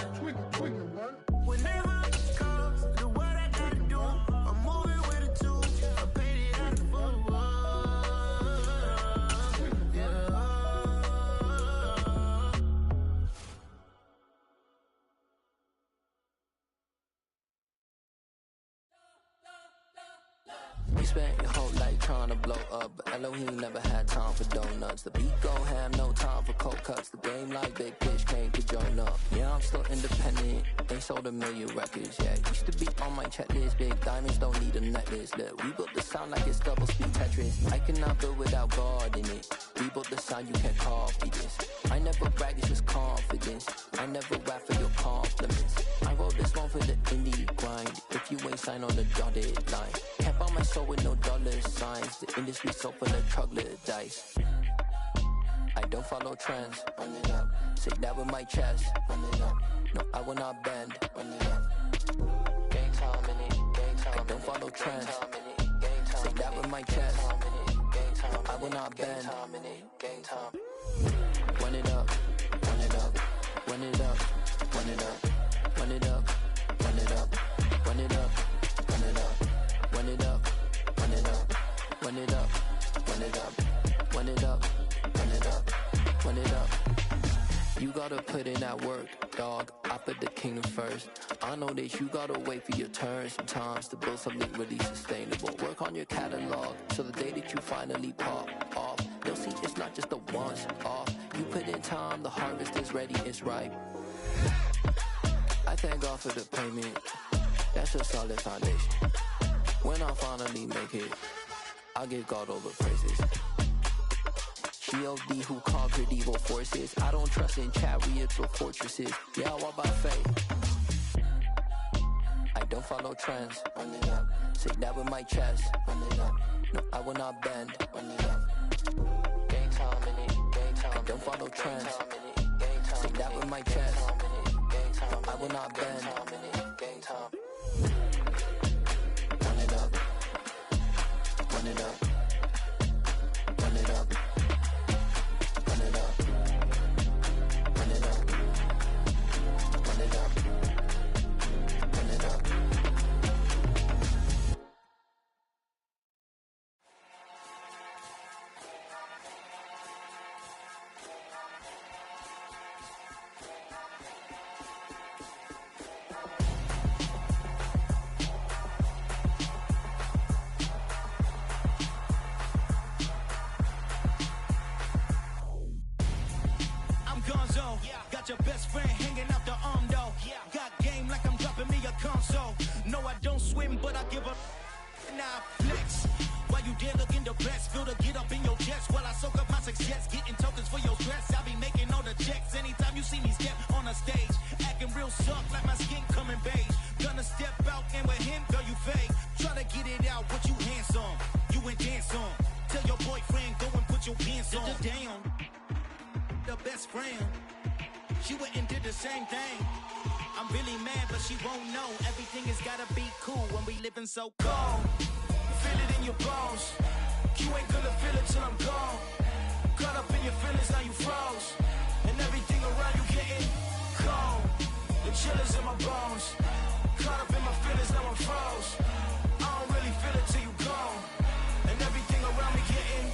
Whenever she calls, do what I gotta do. I'm moving with a 2, I paid it out of full. You spent your whole life trying to blow up, but Elohim never had time for donuts. The beat go ham, no time for cold cuts. The game like Big Fish came to join up. Yeah, I'm still independent, ain't sold a million records yet. Used to be on my checklist, big diamonds don't need a necklace. Look, we built the sound like it's double speed Tetris. I cannot build without God in it. We built the sound, you can't copy this. I never brag, it's just confidence. I never rap for your compliments. I wrote this one for the indie grind. If you ain't signed on the dotted line, can't buy my soul with no dollar signs. The industry so full of troglodytes. I don't follow trends. Run it up. Say that with my chest. Run it up. No, I will not bend. Run it up. Gang time in it. Gang time. I don't follow trends. Say that with my chest. No, I will not bend. Gang time. Run it up. Run it up. Run it up. Run it up. Run it up. Run it up. Run it up. Run it up. Run it up. Run it up. Run it up. Run it up. Run it up. Run it up. Run it up. You gotta put in that work, dog. I put the kingdom first. I know that you gotta wait for your turn sometimes to build something really sustainable. Work on your catalog, so the day that you finally pop off, you'll see it's not just a once off. You put in time, the harvest is ready, it's ripe. I thank God for the payment. That's a solid foundation. When I finally make it, I'll give God all the praises. G.O.D. who conquered evil forces. I don't trust in chariots or fortresses. Yeah, I walk by faith. I don't follow trends. Run it up. Say that with my chest. Run it up. No, I will not bend. Run it up. Gang time in it. Gang time. I don't follow trends. Say that with my chest. No, I will not bend. Gang time. Run it up. Run it up. Run it up. Run it up. Run it up. Run it up. Run it up. Got your best friend hanging out the arm though. Got game like I'm dropping me a console. No, I don't swim, but I give up. Now flex. While you dare look in the best, feel the get up in your chest while I soak up my success. Getting tokens for your stress. I be making all the checks anytime you see me step on a stage. Acting real soft like my skin coming beige. Gonna step out and with him, girl, you fake. Try to get it out, but you handsome. You ain't dance on. Tell your boyfriend, go and put your pants on. Down. The best friend. She went and did the same thing. I'm really mad, but she won't know. Everything has gotta be cool when we living so cold. Feel it in your bones. You ain't gonna feel it till I'm gone. Caught up in your feelings, now you froze. And everything around you getting cold. The chill is in my bones. Caught up in my feelings, now I'm froze. I don't really feel it till you gone. And everything around me getting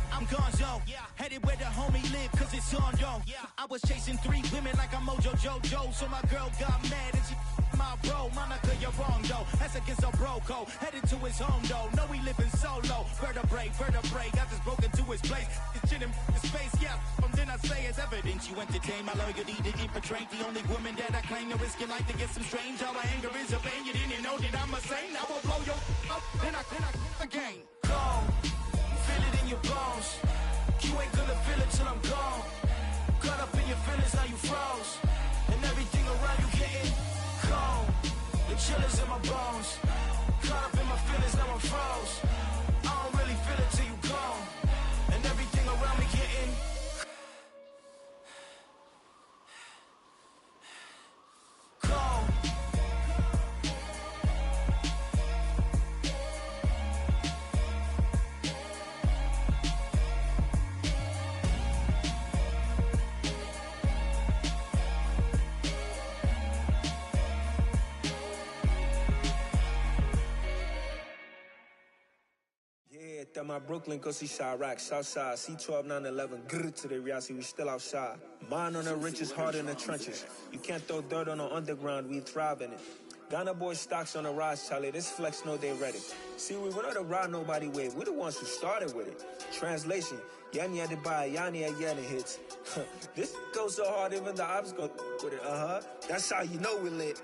I'm gonzo. Headed where the homie live, cause it's on, yo. I was chasing 3 women like I'm Mojo Jojo. So my girl got mad and she my bro. Monica, you're wrong, though. That's against a bro code. Headed to his home, though. No, he living solo. Vertebrae. I just broke into his place. It's shit in his face, yeah. Then I say it's evidence. You entertain my loyalty to infiltrate. The only woman that I claim to risk your life to get some strange. All my anger is a pain. You didn't know that I'm a saint. I will blow your up. Then I again. Go. Feel it in your bones. You ain't gonna feel it till I'm gone. Caught up in your feelings, now you froze. And everything around you getting cold. The chill is in my bones. Caught up in my feelings, now I'm froze. I don't really feel it till you gone. And everything around me getting cold. At my Brooklyn, go see Chirac, Southside, C12, 911, grrr to the reality, we still outside. Mine on the wrenches, hard in the trenches. You can't throw dirt on the underground, we thrive in it. Ghana boys stocks on the rise, Charlie. This flex know they ready. See, we were not a ride nobody wave. We the ones who started with it. Translation, Yani had to buy, Yani had Yanni hits. This goes so hard, even the ops go with it. That's how you know we lit.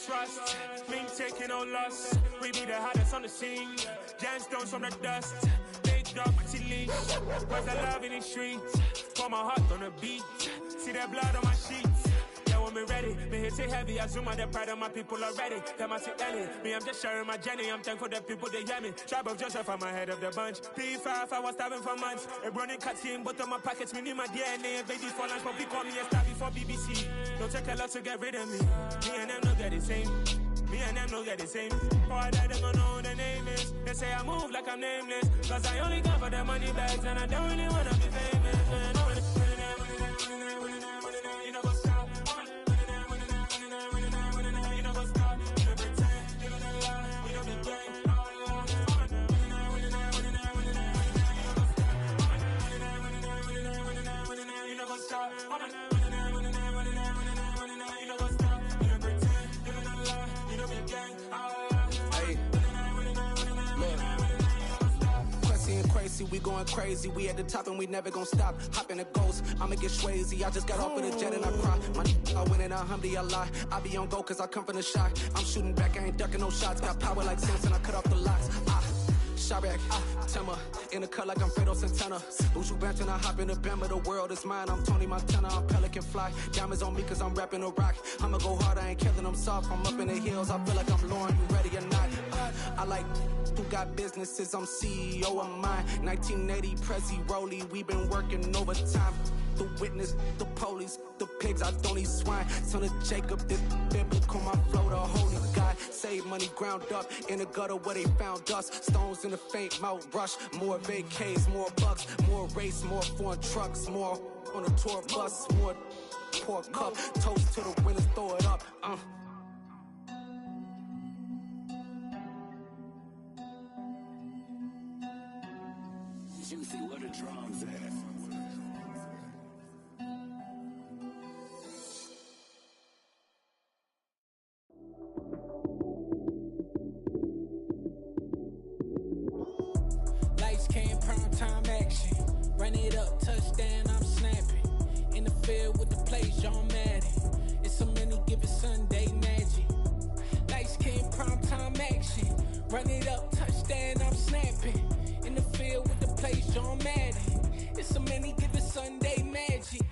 Trust, me taking no loss. We be the hottest on the scene. Gemstones from the dust. Big dog, pretty leash. Where's the love in the streets? Pour my heart on the beat. See that blood on my sheets. Yeah, when me ready, me hit it heavy. I zoom out the pride of my people already. Them I see Ellie. Me, I'm just sharing my journey. I'm thankful that people they hear me. Tribe of Joseph, I'm ahead of the bunch. P5, I was starving for months. A running cutscene, but on my pockets, me need my DNA. Baby for lunch, but we call me a star before BBC. Don't take a lot to get rid of me. Me and them don't get the same. Me and them don't get the same. Boy, that them don't know who the name is. They say I move like I'm nameless. Cause I only come for the money bags and I don't really wanna be famous. You know what's up? You know what's up? You pretend, you don't lie, you don't be gang. You know what's up? We going crazy, we at the top and we never gonna stop. Hop in a ghost, I'ma get swayzy. I just got off with a jet and I cry. My I win in a Humvee, I lie. I be on go cause I come from the shot. I'm shooting back, I ain't ducking no shots. Got power like Samson, I cut off the locks. Chirac, Timmer, in the cut like I'm Fredo Santana. Buju Banton, I hop in the Bama, the world is mine. I'm Tony Montana, I'm Pelican Fly. Diamonds on me cause I'm rapping a rock. I'ma go hard, I ain't killing them soft. I'm up in the hills, I feel like I'm Lauren, you ready or not? I like who got businesses, I'm CEO of mine. 1980, Prezi Rolly, we been working overtime. The witness, the police, the pigs, I don't eat swine. Son of Jacob, this biblical, my flow, the holy God. Save money ground up in the gutter where they found us. Stones in the faint mouth rush. More vacays, more bucks, more race, more foreign trucks, more on a tour bus, more pour cup. Toast to the winners, throw it up. Juicy, where the drums at? Lights came, prime time action. Run it up, touchdown, I'm snapping. In the field with the plays, John Madden. It's so many, give it Sunday magic. Lights came, prime time action. Run it up, touchdown, I'm snapping. In the field with the plays, John Madden. It's so many, give it Sunday magic.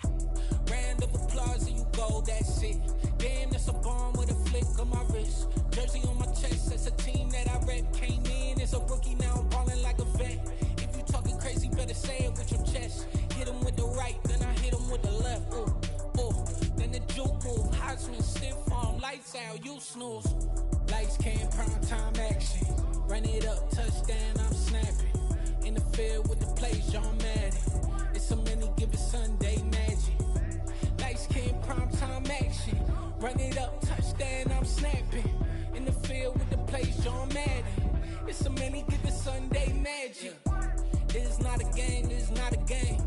Round of applause and you go, that's it. Damn, that's a bomb with a flick on my wrist. Jersey on my chest, that's a team that I rep. Came in as a rookie, now I'm ballin' like a vet. If you talking crazy, better say it with your chest. Hit him with the right, then I hit him with the left. Ooh, ooh, then the juke move. Heisman, stiff arm, lights out, you snooze. Lights came, prime time action. Run it up, touchdown, I'm snapping. In the field with the plays, John Madden. It's so many, give it Sunday magic. Lights came, prime time action. Run it up, touchdown, I'm snapping. In the field with the plays, John Madden. It's so many, give it Sunday magic. This is not a game, this is not a game.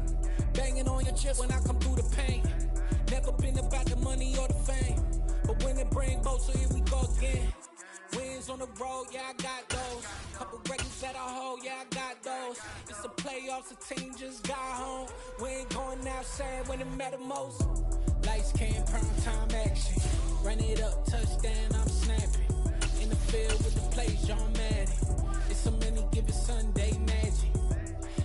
Banging on your chip when I come through the pain. Never been about the money or the fame. But when it bring both, so here we go again. Wins on the road, yeah, I got those. Couple records that I hold, yeah, I got those. It's the playoffs, the team just got home. We ain't going outside when it matter most. Lights came, prime time action. Run it up, touchdown, I'm snapping. In the field with the plays, John Madden. It's so many, give it Sunday magic.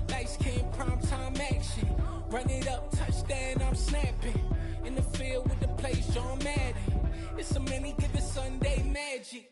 Lights came, prime time action. Run it up, touchdown, I'm snapping. In the field with the plays, John Madden. It's so many, give it Sunday magic.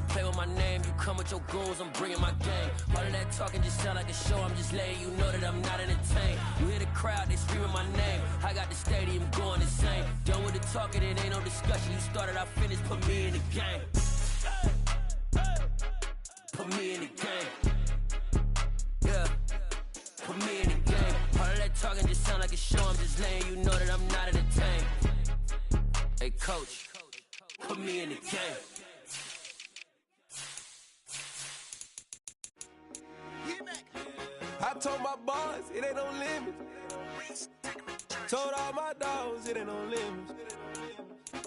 don't play with my name. You come with your goons, I'm bringing my game. All of that talking just sound like a show, I'm just letting you know that I'm not entertained. You hear the crowd, they screaming my name. I got the stadium going insane. Done with the talking, it ain't no discussion. You started, I finished, put me in the game. Put me in the game. Yeah, put me in the game. All of that talking just sound like a show, I'm just letting you know that I'm not entertained. Hey coach, put me in the game. I told my boys it ain't no limits. Told all my dogs it ain't no limits.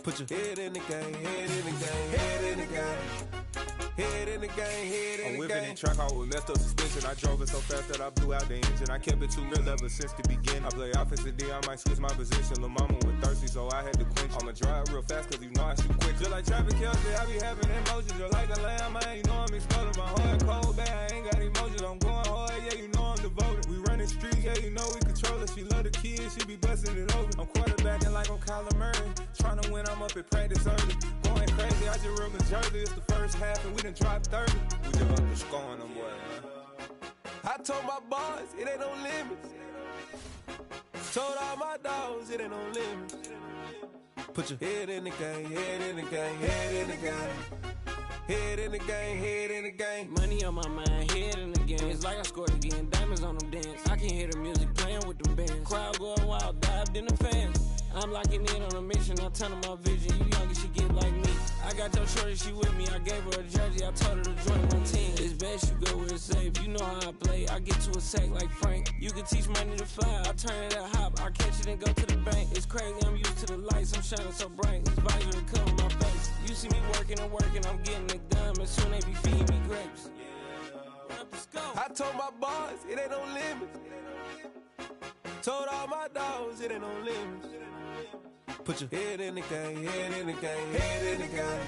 Put your head in the game, head in the game, head in the game. Head in the game, head in the game. I'm whipping in track, I was left up suspension. I drove it so fast that I blew out the engine. I kept it too real ever since the beginning. I play offensive D, I might switch my position. Lil' mama was thirsty, so I had to quench. I'ma drive real fast, cause you know I shoot quick. Just like traffic Kelsey, I be having emotions. Just like a lamb, man, you know I'm exploding. My heart cold, bad, I ain't got emotions. I'm going hard, yeah, you know I'm devoted. We running streets, yeah, you know we control it. She love the kids, she be busting it over. I'm quarterbacking like I'm Kyler Murray. Trying to win, I'm up at practice early. Going crazy, I just run the jersey. It's the first half, and we done dropped 30. We just up the score on them boys, man. I told my boys it ain't no limits. Told all my dogs it ain't no limits. Put your head in the game, head in the game, head in the game. Head in the game, head in the game. Money on my mind, head in the game. It's like I scored again, diamonds on them dance. I can hear the music playing with them bands. Crowd going wild, dived in the fans. I'm locking in on a mission, I tell her my vision. You young and she get like me. I got your shorty, she with me. I gave her a jersey, I told her to join my team. It's best you go where it's safe. You know how I play. I get to a sack like Frank. You can teach money to fly. I turn it at hop. I catch it and go to the bank. It's crazy, I'm used to the lights. I'm shining so bright. This visor to cover my face. You see me working and working, I'm getting it done. And soon they be feeding me grapes. I told my boys it ain't no limits. Told all my dogs it ain't no limits. Put your head in the game, head in the game, head in the game.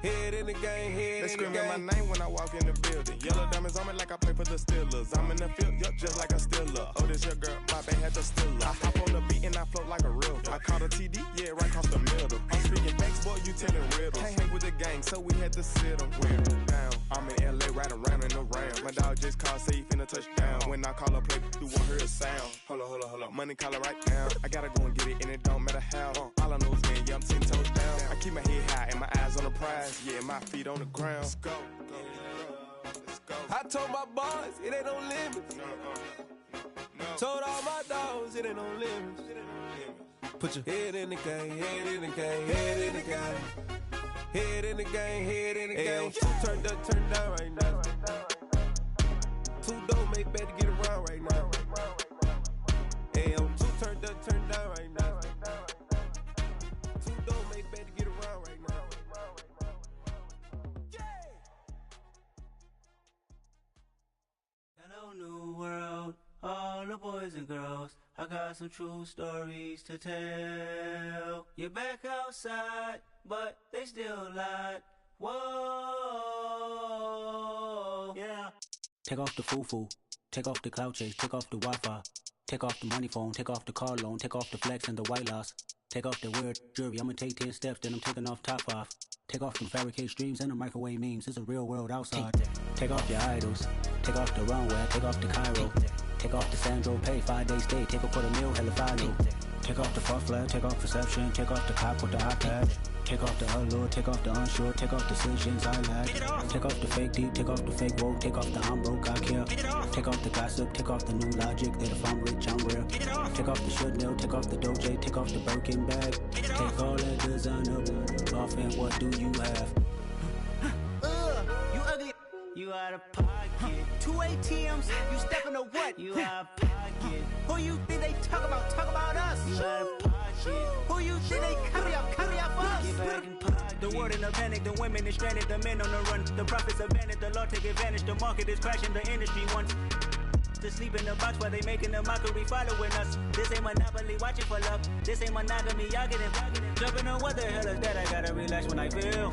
Head in the game, head they in the game. They screaming my name when I walk in the building. Yellow diamonds on me like I play for the Steelers. I'm in the field, yup, just like a Steeler. Oh, this your girl, my band had the Steeler. I hop on the beat and I float like a river. I caught a TD, yeah, right across the middle. I'm speaking facts, boy, you telling riddles. Can't hang with the gang, so we had to sit them. We're down. I'm in LA, riding around and around. My dog just called, say he finna touch down. When I call a play, you won't hear a sound. Hold up. Money caller right now. I gotta go and get it, and it don't matter how. All I know is win, yeah, I'm 10 toes down. I keep my head high and my eyes on the prize. Yeah, my feet on the ground. Let's go. I told my boys it ain't no limits. Told all my dogs it ain't no limits. Put your head in the game, head in the game, head in the game. Head in the game, head in the game. Two turned up, turned down right now. Two dope make better get around right now. Hey, I'm two turned up, turned down right now. Two dope make better get around right now. Hello, new world, all the boys and girls. I got some true stories to tell. You're back outside, but they still lied. Whoa, yeah. Take off the foo-foo, take off the cloud chase, take off the Wi-Fi, take off the money phone, take off the car loan, take off the flex and the white loss, take off the weird jewelry. I'ma take 10 steps, then I'm taking off top 5. Take off them fabricated streams and the microwave memes. It's a real world outside. Take off your idols, take off the runway, take off the Cairo, take off the Sandro Pay, 5-day stay, take a $250,000, hella follow. Take off the far flag, take off perception, take off the cop with the iPad. Take off the allure, take off the unsure, take off decisions I lack. Take off the fake deep, take off the fake woke, take off the I'm broke, I care. Take off the gossip, take off the new logic that if I'm rich, I'm rare. Take off the Chanel, take off the Doja, take off the Birkin bag. Take all that designer off and what do you have? You ugly. You out of pocket. 2 ATMs, you stepping to what? You out of pocket. Who you think they talk about? Talk about us. You out of pocket. Who you think they copy up for us? Get back in pocket. The world in a panic, the women is stranded, the men on the run. The profits abandoned, the law take advantage. The market is crashing, the industry wants to sleep in the box while they making a mockery following us. This ain't monopoly, watching for love. This ain't monogamy, y'all getting jumping on what the hell is that? I gotta relax when I feel.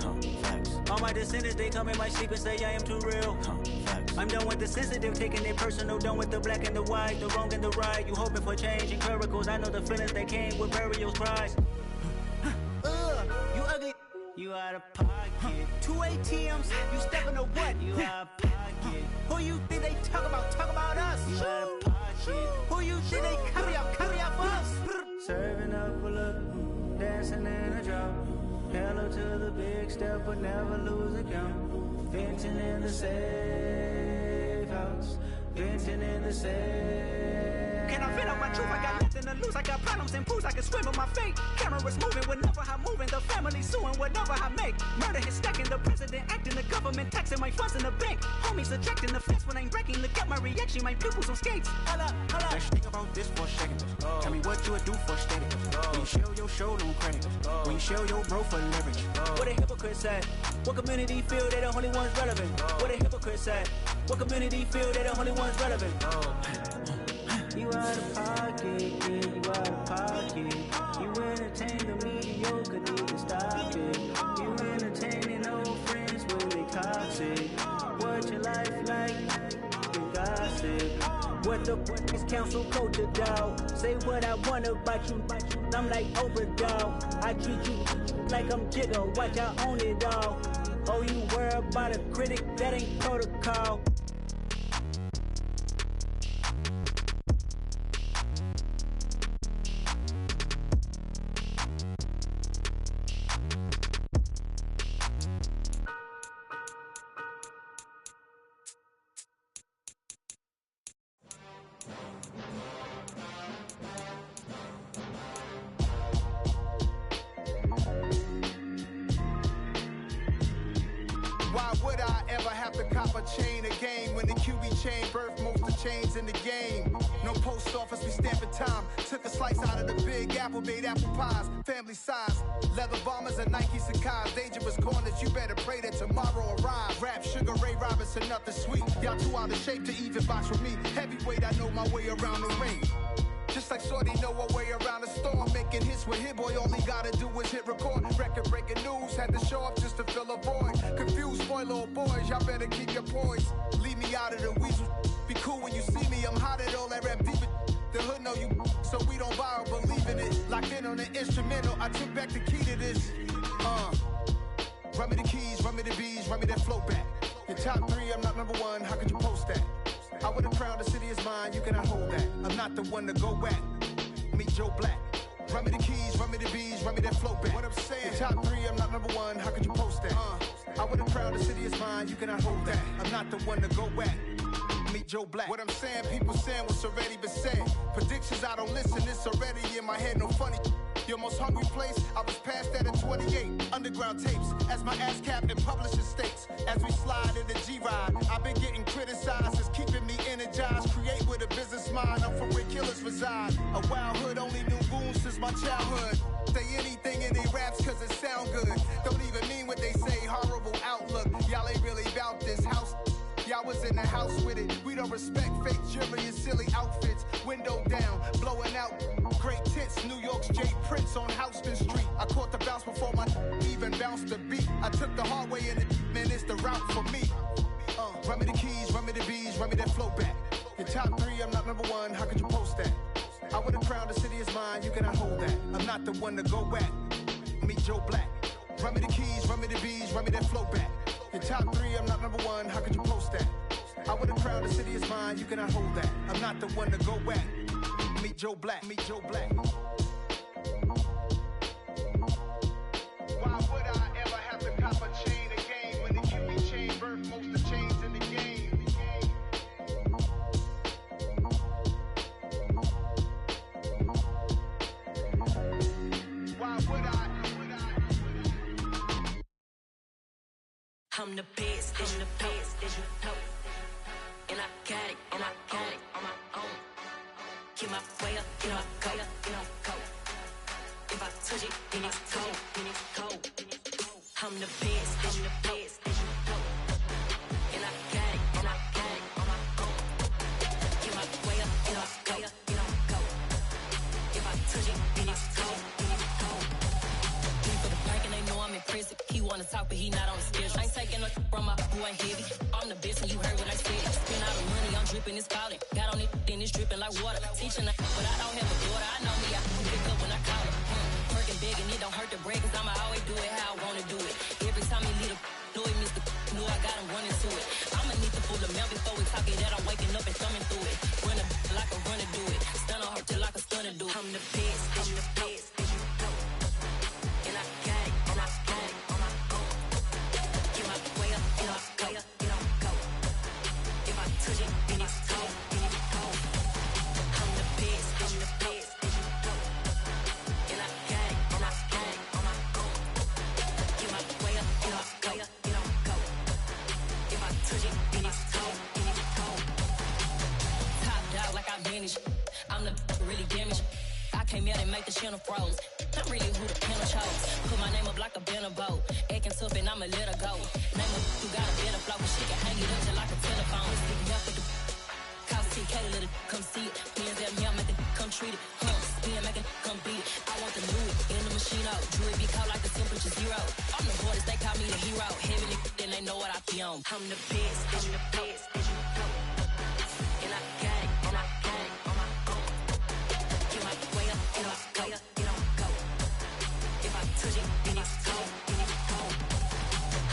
All my descendants, they come in my sleep and say I am too real. I'm done with the sensitive, taking it personal. Done with the black and the white, the wrong and the right. You hoping for change and miracles. I know the feelings that came with burial cries. You ugly. You out of pocket. 2 ATMs, you stepping to what? You out of pocket. Who you think they talk about? Talk about us. You out of pocket. Who you think they carry out for us? Serving up a look, dancing in a drop. Hello to the big step, but never lose a count. Venting in the safe house. Venting in the safe. Can I vent out my truth? I got nothing to lose. I got problems and booze. I can swim with my fate. Cameras moving whenever I'm moving. The family suing whatever I make. Murder is stacking. The president acting. The government taxing my funds in the bank. Homies ejecting the fence when I'm breaking. Look at my reaction. My pupils on skates. Hold up. Let's think about this for a second. Tell me what you would do for steady. When you show your show, no credit. When you show your bro for leverage. What a hypocrite said. What community feel they the only ones relevant? What a hypocrite said. What community feel they the only ones relevant? You out of pocket, yeah, you out of pocket. You entertain the mediocre, need to stop it. You entertaining old friends when they toxic. What your life like? You gossip. What the fuck is council culture, dog? Say what I want about you. I'm like Oprah, dog. I treat you like I'm Jigga. Watch I own it, dog. Oh, you worry about a critic? That ain't protocol. Why would I ever have to cop a chain again when the QB chain birthed most of the chains in the game? No post office, we stamping time. Took a slice out of the big apple, made apple pies, family size. Leather bombers and Nike Sacai's. Dangerous corners, you better pray that tomorrow arrives. Rap, Sugar Ray Robinson, nothing sweet. Y'all too out of shape to even box with me. Heavyweight, I know my way around the ring. Just like Shorty know her way around the storm. Making hits with Hit Boy, all he gotta do is hit record. Record breaking news, had to show up just to fill a void. Confused, spoiled little boys, y'all better keep your poise. Leave me out of the weasel. Be cool when you see me, I'm hot at all that rap deep. The hood know you, so we don't borrow, believe in it. Locked in on the instrumental, I took back the key to this. Run me the keys, run me the bees, run me that flow back. Your top 3, I'm not number 1, how could you post that? I would've crowned the city is mine, you cannot hold that. I'm not the one to go at. Meet Joe Black. Run me the keys, run me the bees, run me that flow back. What I'm saying, your top 3, I'm not number 1, how could you post that? I would've crowned the city is mine, you cannot hold that. I'm not the one to go at. Meet Joe Black. What I'm saying, people saying what's already been said. Predictions, I don't listen, it's already in my head, no funny. Your most hungry place, I was past that at 28. Underground tapes, as my ass cap in publishing states. As we slide in the G-Ride, I've been getting criticized, it's keeping me energized. Create with a business mind, I'm from where killers reside. A wild hood, only knew goons since my childhood. Say anything in they raps cause it sound good. Don't even mean what they say, horrible outlook. Y'all ain't really about this house. Y'all was in the house with it. We don't respect fake jewelry and silly outfits. Window down, blowing out great tits. New York's J. Prince on Houston Street. I caught the bounce before my even bounced the beat. I took the hard way and man, it's the route for me. Run me the keys, run me the bees, run me that flow back. Your top 3, I'm not number 1, how could you post that? I would've crowned the city is mine, you cannot hold that. I'm not the one to go at. Meet Joe Black. Run me the keys, run me the bees, run me that flow back. Your top 3, I'm not number 1, how could you post that? I would've crowned the city is mine, you cannot hold that. I'm not the one to go at. Meet Joe Black, meet Joe Black. Why would I ever have to cop a chain again when the QB chain birthed most of the chains in the game? Why would I? I'm the best, I'm the best, as you know. And I got it, and I got it on my own. Get my way up, get my go, get my go. If I touch it, then it's cold, then it's cold. I'm the best, I'm the best, as you know. And I got it, and I got it on my own. Get my way up, get my go, get my go. If I touch it, then it's cold, then it's cold. For the bank and they know I'm in prison. He wanna talk, but he not on the schedule. I ain't taking no from my boy heavy. I'm the best and you heard what I said. Spend all the money, I'm dripping, it's falling. Got on it, then it's dripping like water. Teaching her, but I don't have a daughter. I know me, I can pick up when I call her. Working big and it don't hurt to break, cause I'ma always do it how I wanna do it. I'm running to it. I'ma need to pull the mail before we talk it that I'm waking up and thumbing through it. Run a like a runner do it. Stun on her till like a stunner do. I'm the best, I'm the best. And I gang, and I gang on my own. Get my way up, get up, go, get up, go. If I touch it, then it's cold, then it's cold. I'm the best, I'm the best. And I gang, and I gang on my own. Get my way up, get up, go, get up, go. If I touch it, then it's cold, then it's cold. Top dog like I vanished. I'm the really damaged. I came out and make the channel froze. I'm really who the panel chose. Put my name up like a banner boat. Acting tough and I'ma let her go. Name her who got a better flow. She can hang it up just like a telephone. Stick me up with the cause TK to let it come see it. Hands at me, I make it come treat it. Spin, make it come beat it. I want the new in the machine out. Jewelry be cold like the temperature zero. I'm the borders, they call me the hero. Heavy then they know what I be on. I'm the best, I'm the best. And I gang, and I gang on my own. Get my way up, get up, go, get up, go. If I touch it, then it's cold, then it's cold.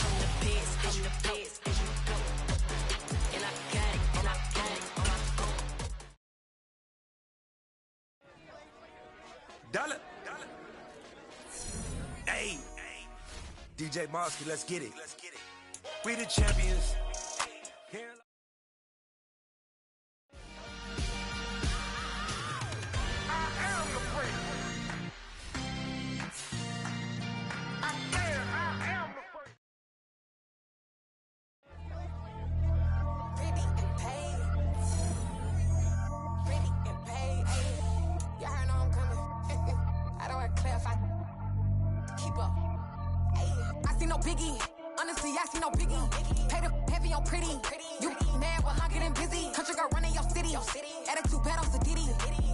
I'm the best, I'm the best. And I gang, and I gang on my own. Dollar. Hey, DJ Mosky, let's get it. We the champions. Biggie, honestly, I see no biggie. Pay the heavy on pretty. You mad while I'm getting busy. Country girl running your city. Attitude bad on Sadiddy.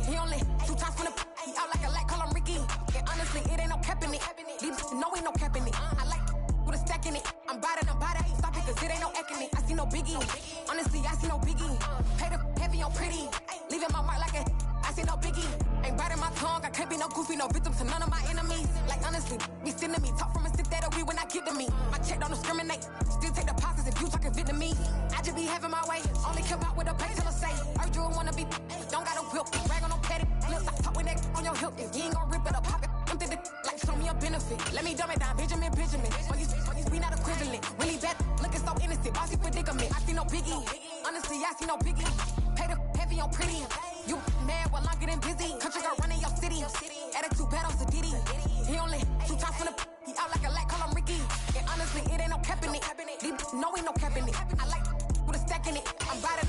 He only 2 times from the he out like a light, call him Ricky. And honestly, it ain't no cap in it. These know ain't no cap in it. I like with a stack in it. I'm bad, stop it, cause it ain't no eck in it. I see no biggie. Honestly, I see no biggie. Pay the heavy on pretty. Leaving my mark like a I see no biggie. Ain't biting my tongue, I can't be no goofy, no victim to none of my enemies. Like honestly, be sending me talk from a stick that'll be when I get to me. My check don't discriminate, still take deposits if you talking Vietnamese. I just be having my way, only care about what the pay till I say. Heard you wanna be, don't got a whip, brag on no petty lips. I talk with that on your hip, if you ain't gon' rip it up, pop it, empty the like show me a benefit. Let me dumb it down, Benjamin. All you we not equivalent, really bad, looking so innocent, bossy predicament. I see no biggie, honestly, I see no biggie. Pay the heavy on pretty. You mad while I'm getting busy. Country girl running your city. Attitude bad on Sadiddy. He only 2 times from the he out like a light, call him Ricky. And honestly, it ain't no cap in it. These know ain't no cap in it. I like with a stack in it. I'm biting,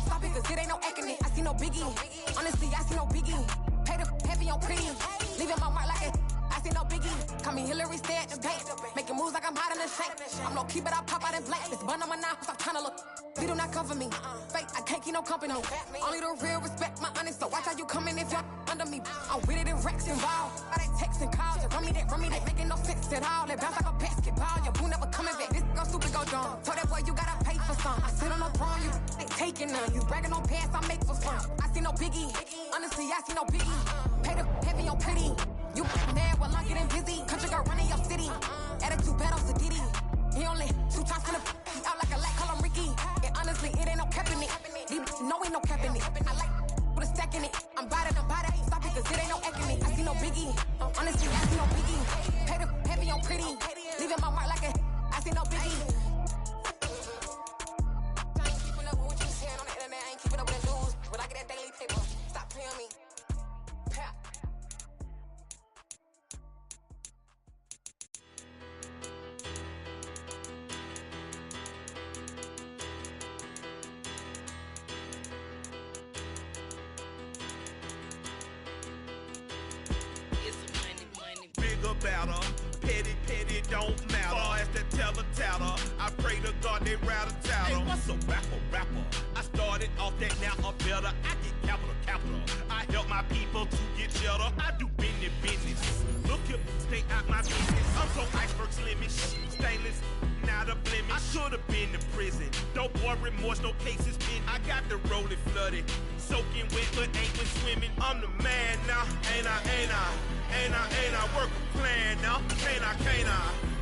stop it, cause it ain't no eck in it. I see no biggie. Honestly, I see no biggie. Pay the heavy on pretty. Leaving my mark like a I see no biggie. Call me Hillary, stay at the bank. Making moves like I'm hiding in shank. I'm low key, but I pop out in blank. This bun on my knife, I'm trying to look. They do not cover me. Fake, I can't keep no company. Only the real respect my honest. So watch how you coming if you're under me. I'm with it and Rex involved. All that text and calls. You run me that, making no sense at all. They bounce like a basketball. Your boo never coming back. This go stupid, go dumb. Told that boy you gotta pay for some. I sit on the throne, you ain't taking none. You bragging on pants, I make for fun. I see no biggie. Honestly, I see no biggie. Pay the heavy on pretty. You mad while I'm getting busy. Country girl running your city. Attitude bad on Sadiddy. He only 2 times from the he out like a light, call him Ricky. And honestly, it ain't no cap in it. These know ain't no cap in it. I like with a stack in it. I'm biting, stop it, cause it ain't no eck in it. I see no biggie. Honestly, I see no biggie. Pay the heavy on pretty. Leaving my mark like a I see no biggie. I ain't keeping up with what you saying on the internet. I ain't keeping up with the news. When I get that daily paper, stop playing me. Pap. Better, petty, don't matter. Far as that teller, I pray to God they rattle tattle. Hey, what's a rapper? I started off that, now I'm better. I get capital. I help my people to get cheddar. I do business. Look here, stay out my business. I'm so iceberg slimmy, stainless, not a blemish. I should've been to prison. Don't boy remorse, no cases been. I got the rolling flooded, soaking wet, but ain't been swimming. I'm the man now, ain't I? Work a plan now, can't I?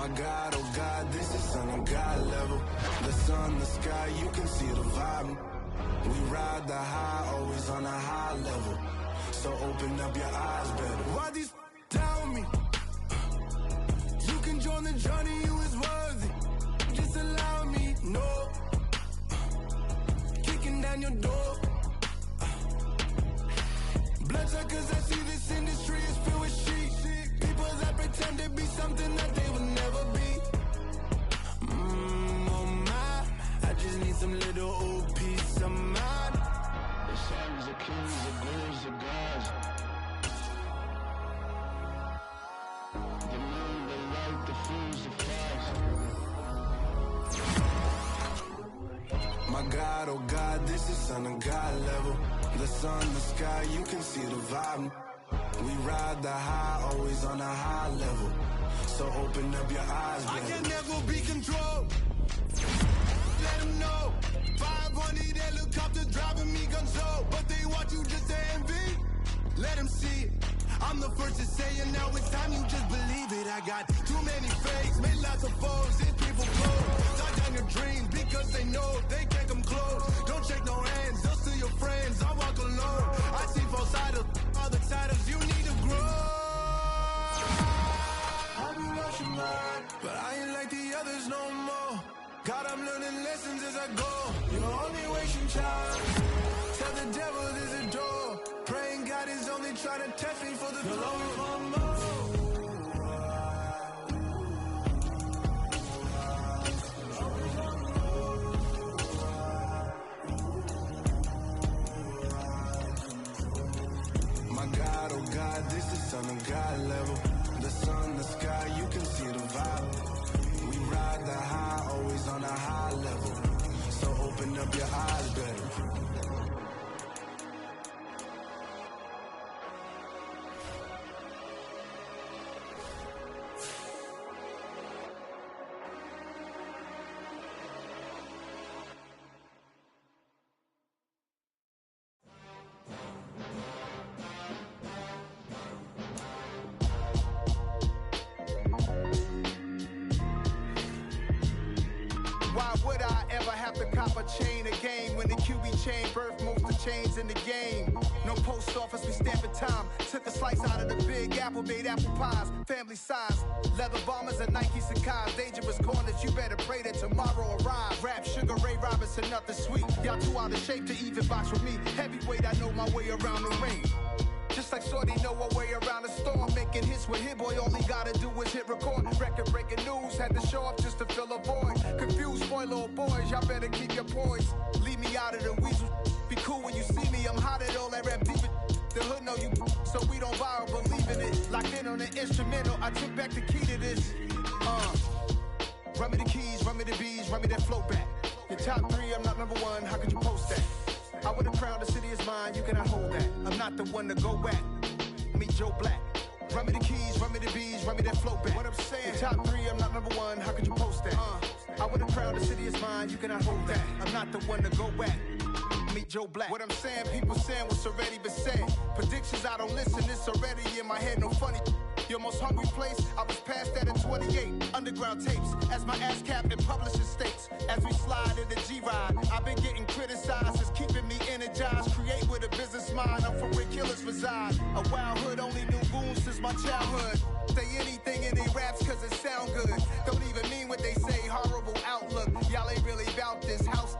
My God, oh God, this is on a God level. The sun, the sky, you can see the vibe. We ride the high, always on a high level. So open up your eyes better. Why these down me? You can join the journey, you is worthy. Just allow me, no. Kicking down your door. Bloodsuckers, I see this industry is filled with sheep. People that pretend to be something that they will never be. Oh my, I just need some little old peace of mind. The sons, the kings, the gods, the gods. The moon, the light, the fools, the flies. My God, oh God, this is on a God level. The sun, the sky, you can see the vibe. We ride the high, always on a high level. So open up your eyes, baby. I can never be controlled. Let them know. 500 helicopters driving me gonzo. But they want you just to envy. Let them see it. I'm the first to say it, now it's time you just believe it. I got too many fakes, made lots of foes. These people close. Tie down your dreams because they know they can't come close. Don't shake no hands, they'll steal your friends. I walk alone. I see false idols, other titles, you need to grow. I've been rushing mine, but I ain't like the others no more. God, I'm learning lessons as I go. You're only wasting time. Tell the devil there's a door. Praying God is only trying to test me for the glory. My God, oh God, this is on a God level. The sun, the sky, you can see the vibe. We ride the high, always on a high level. So open up your eyes better. Why would I ever have to cop a chain again when the QB chain birthed most of the chains in the game? No post office, we stamping time. Took a slice out of the big apple, made apple pies, family size. Leather bombers and Nike Sacai's. Dangerous corners, you better pray that tomorrow arrive. Rap, Sugar Ray Robinson, nothing sweet. Y'all too out of shape to even box with me. Heavyweight, I know my way around the ring. Just like Shorty know a way around the storm. Making hits with Hit Boy, all he gotta do is hit record. Record breaking news, had to show up just to fill a void. Confused boy, little boys, y'all better keep your poise. Leave me out of the weasel. Be cool when you see me, I'm hot at all that rap deep. The hood know you, so we don't borrow, believe in it. Locked in on the instrumental, I took back the key to this. Run me the keys, run me the bees, run me that flow back. Your top three, I'm not number one, how could you post that? I would've crowned the city is mine, you cannot hold that. I'm not the one to go back. Meet Joe Black. Run me the keys, run me the bees, run me that flow back. What I'm saying, your top three, I'm not number one, how could you post that? I would've crowned the city is mine, you cannot hold that. I'm not the one to go back. Meet Joe Black. What I'm saying, people saying what's already been said. Predictions, I don't listen, it's already in my head, no funny. Your most hungry place, I was past that at 28. Underground tapes, as my ass capped in publishing states. As we slide in the G-Ride, I've been getting criticized, it's keeping me energized. Create with a business mind, I'm from where killers reside. A wild hood, only knew goons since my childhood. Say anything in they raps cause it sound good. Don't even mean what they say, horrible outlook. Y'all ain't really about this house.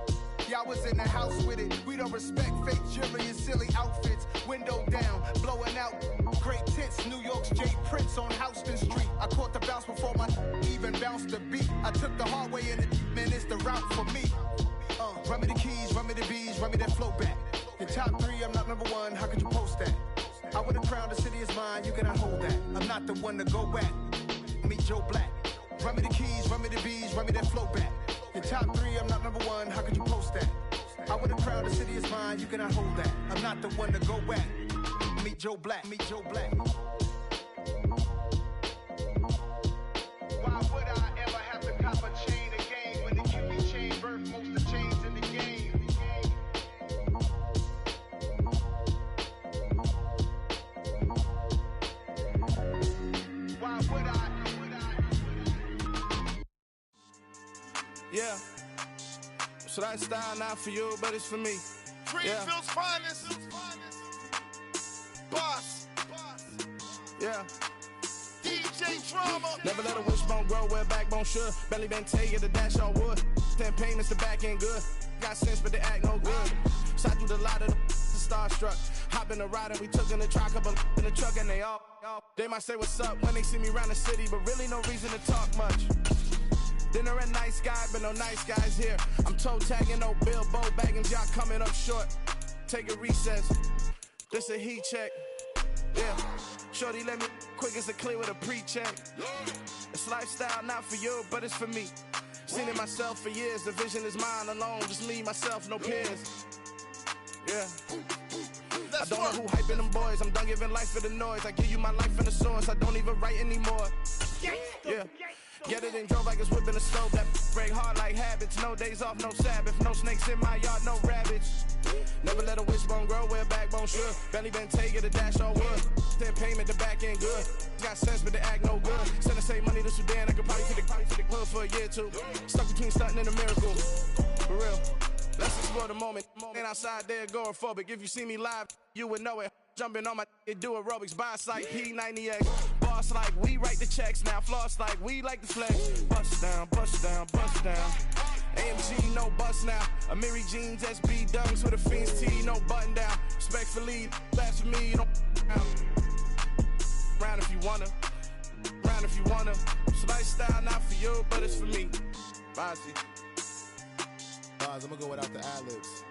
Y'all was in the house with it. We don't respect fake jewelry and silly outfits. Window down, blowing out. Great tits, New York's J. Prince on Houston Street. I caught the bounce before my even bounced the beat. I took the hard way in it, man, it's the route for me. Run me the keys, run me the bees, run me that flow back. Your top three, I'm not number one, how could you post that? I would've crowned the city is mine, you cannot hold that. I'm not the one to go back. Meet Joe Black. Run me the keys, run me the bees, run me that flow back. Your top three, I'm not number one, how could you post that? I would've crowned the city is mine, you cannot hold that. I'm not the one to go back. Meet Joe Black, meet Joe Black. Why would I ever have to cop a chain again when the QB chain birthed most of the chains in the game? Why would I? Yeah. So that style not for you, but it's for me. Greenfield's finest. Boss. Yeah. DJ Drama. Never let a wishbone grow where backbone should. Belly been take it, the dash all wood. 10 payments, the back end good. Got sense, but they act no good. Shot through the lot of the starstruck. Hop in the ride and we took in the truck, couple in the truck, and they might say what's up when they see me around the city, but really no reason to talk much. Dinner at nice guy, but no nice guys here. I'm toe tagging, no Bilbo bagging, y'all coming up short. Take a recess. This a heat check. Yeah. Shorty let me quick as a clear with a pre-check. It's lifestyle not for you, but it's for me. Seen it myself for years. The vision is mine alone. Just me, myself, no peers. Yeah. I don't know who hyping them boys. I'm done giving life for the noise. I give you my life in the source. I don't even write anymore. Yeah. Get it and drove like it's whipping the stove. That break hard like habits. No days off, no Sabbath. No snakes in my yard, no rabbits. Never let a wishbone grow where backbone should. Belly been take it, a dash all wood. 10 payment, the back end good. Got sense, but they act no good. Send the same money to Sudan. I could probably take the club for a year or two. Stuck between stunting and a miracle. For real. Let's explore the moment. Ain't outside there agoraphobic. If you see me live, you would know it. Jumping on my do aerobics. Boss like P90X. Boss like we write the checks now. Floss like we like the flex. Bust down, bust down, bust down. AMG, no bust now. Amiri jeans, SB dunks with a Fiends T, no button down. Respectfully, that's for me, you don't round if you wanna. Round if you wanna. It's lifestyle not for you, but it's for me. Bossy. Bars, I'm gonna go without the ad-libs.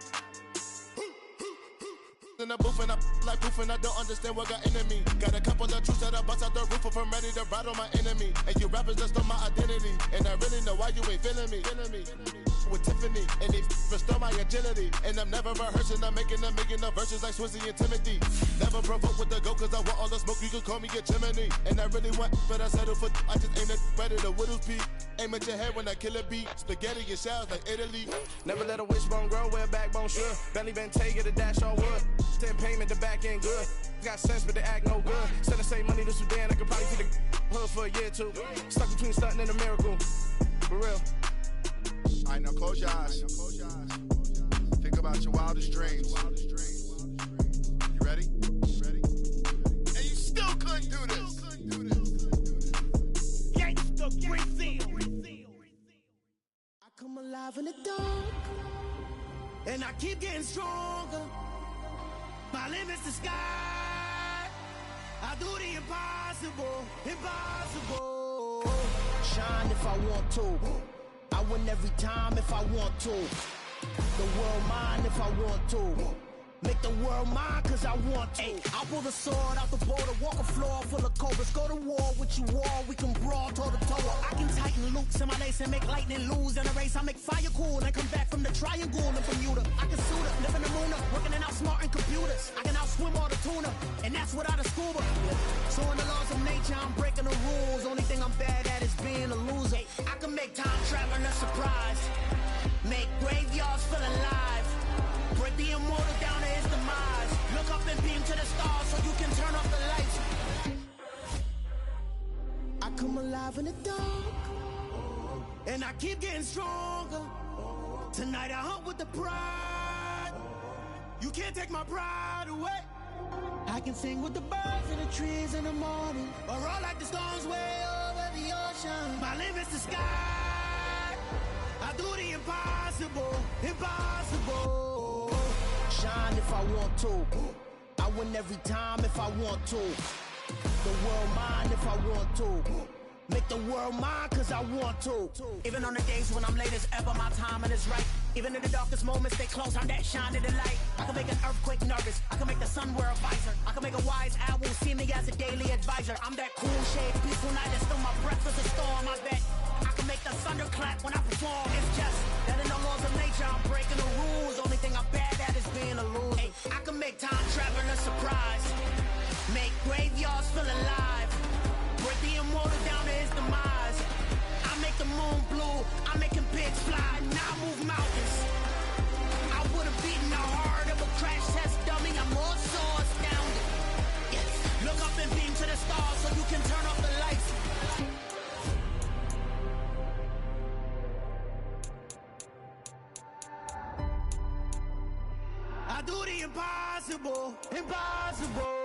In the booth and I like proof and I don't understand what got into me. Got a couple of truths that I bust out the roof if I'm ready to battle my enemy. And you rappers just stole my identity, and I really know why you ain't feeling me. With Tiffany, and they restore my agility. And I'm never rehearsing, I'm making the verses like Swizzy and Timothy. Never provoke with the go, cause I want all the smoke, you can call me a chimney. And I really want, but I settle for, I just aim at ready to Whittles Peak. Aim at your head when I kill a beat. Spaghetti and shells like Italy. Never let a wishbone grow where backbone should. Belly been take it, a dash all wood. 10 payment, the back end good. Got sense, but they act no good. Send the same money to Sudan, I could probably see the hood for a year or two. Stuck between stunting and a miracle. For real. Alright, now close your eyes. Think about your wildest dreams. You ready? And you still couldn't do this. Gangsta Greenfield. I come alive in the dark, and I keep getting stronger. My limit's the sky. I do the impossible, impossible. Shine if I want to. I win every time if I want to. The world mine if I want to. Make the world mine cause I want to. I'll pull the sword out the border, walk a floor full of cobras. Go to war with you all, we can brawl toe to toe. I can tighten loops in my lace and make lightning lose in a race. I make fire cool and come back from the triangle in Bermuda. I can suit up, live in the moon up, working and outsmarting computers. I can outswim all the tuna, and that's without a scuba. So in the laws of nature, I'm breaking the rules. Only thing I'm bad at is being a loser. I can make time traveling a surprise. Make graveyards feel alive. Break the immortal down to his demise. Look up and beam to the stars so you can turn off the lights. I come alive in the dark, and I keep getting stronger. Tonight I hunt with the pride. You can't take my pride away. I can sing with the birds and the trees in the morning, or roll like the storms way over the ocean. My limit's the sky. I do the impossible, impossible. Shine if I want to. I win every time if I want to. The world mine if I want to. Make the world mine cause I want to. Even on the days when I'm late as ever, my timing is right. Even in the darkest moments, stay close, I'm that shining the light. I can make an earthquake nervous, I can make the sun wear a visor. I can make a wise owl see me as a daily advisor. I'm that cool shade, peaceful night, and still my breath is a storm. I bet I can make the thunder clap when I perform. It's just that in the laws of nature, I'm breaking the rules. Only thing I'm bad at is being a loser. I can make time travel a surprise. Make graveyards feel alive. Break the immortal down to his demise. I make the moon blue, I'm making pigs fly. Now I move mountains. I would've beaten the heart of a crash test dummy. I'm more so astounded. Yes. Look up and beam to the stars so you can turn off the lights. Impossible, impossible.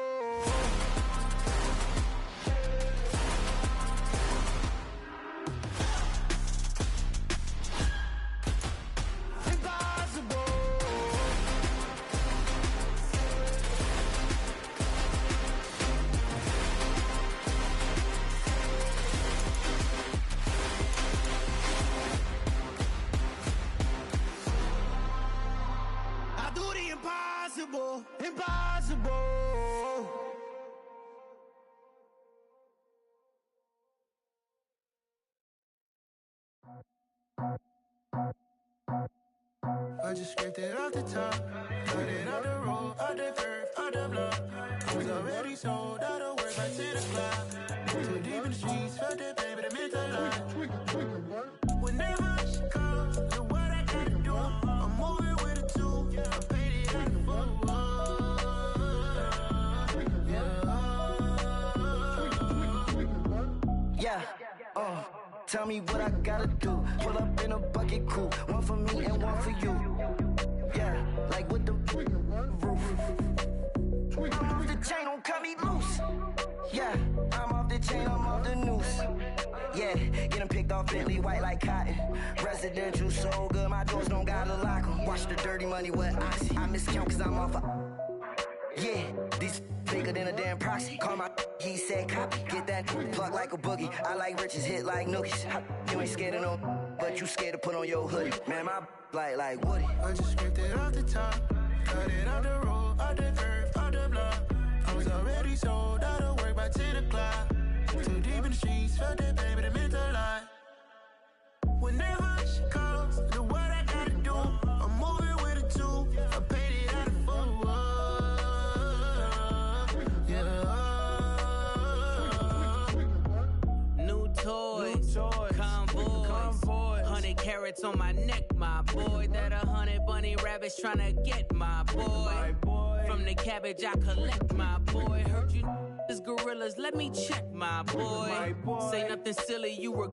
Impossible, impossible. I just scraped it off the top, cut it out the road, out the curve, out the block. I was already sold, out of work, right to the clock. Too deep in the streets, felt that baby, that meant a lot. Whenever she calls, know what I gotta do. I'm moving with a two, I paid it out the full. Yeah, tell me what I gotta do. Pull up in a bucket crew, one for me and one for you. Yeah, like with the roof. I'm off the chain, don't cut me loose. Yeah, I'm off the chain, I'm off the noose. Yeah, get them picked off Bentley, white like cotton. Residential, so good, my doors don't gotta lock them. Watch the dirty money with Oxy. I miscount cause I'm off a... Yeah, these bigger than a damn proxy. Call my he said copy. Get that plug like a boogie. I like riches, hit like nookies. You ain't scared of no, but you scared to put on your hoodie. Man, my like Woody. I just scraped it off the top, cut it out the road, out the curve, out the block. I was already sold, out of work by 10 o'clock. Too deep in the streets, felt that baby, that meant a lot. Whenever she calls, know what I gotta do. I'm moving with a two, I paid it out of full. Convoy, 100 carats on my neck, my boy. That 100 bunny rabbits tryna get my boy. From the cabbage I collect, my boy. Heard you gorillas, let me check, my boy. Say nothing silly, you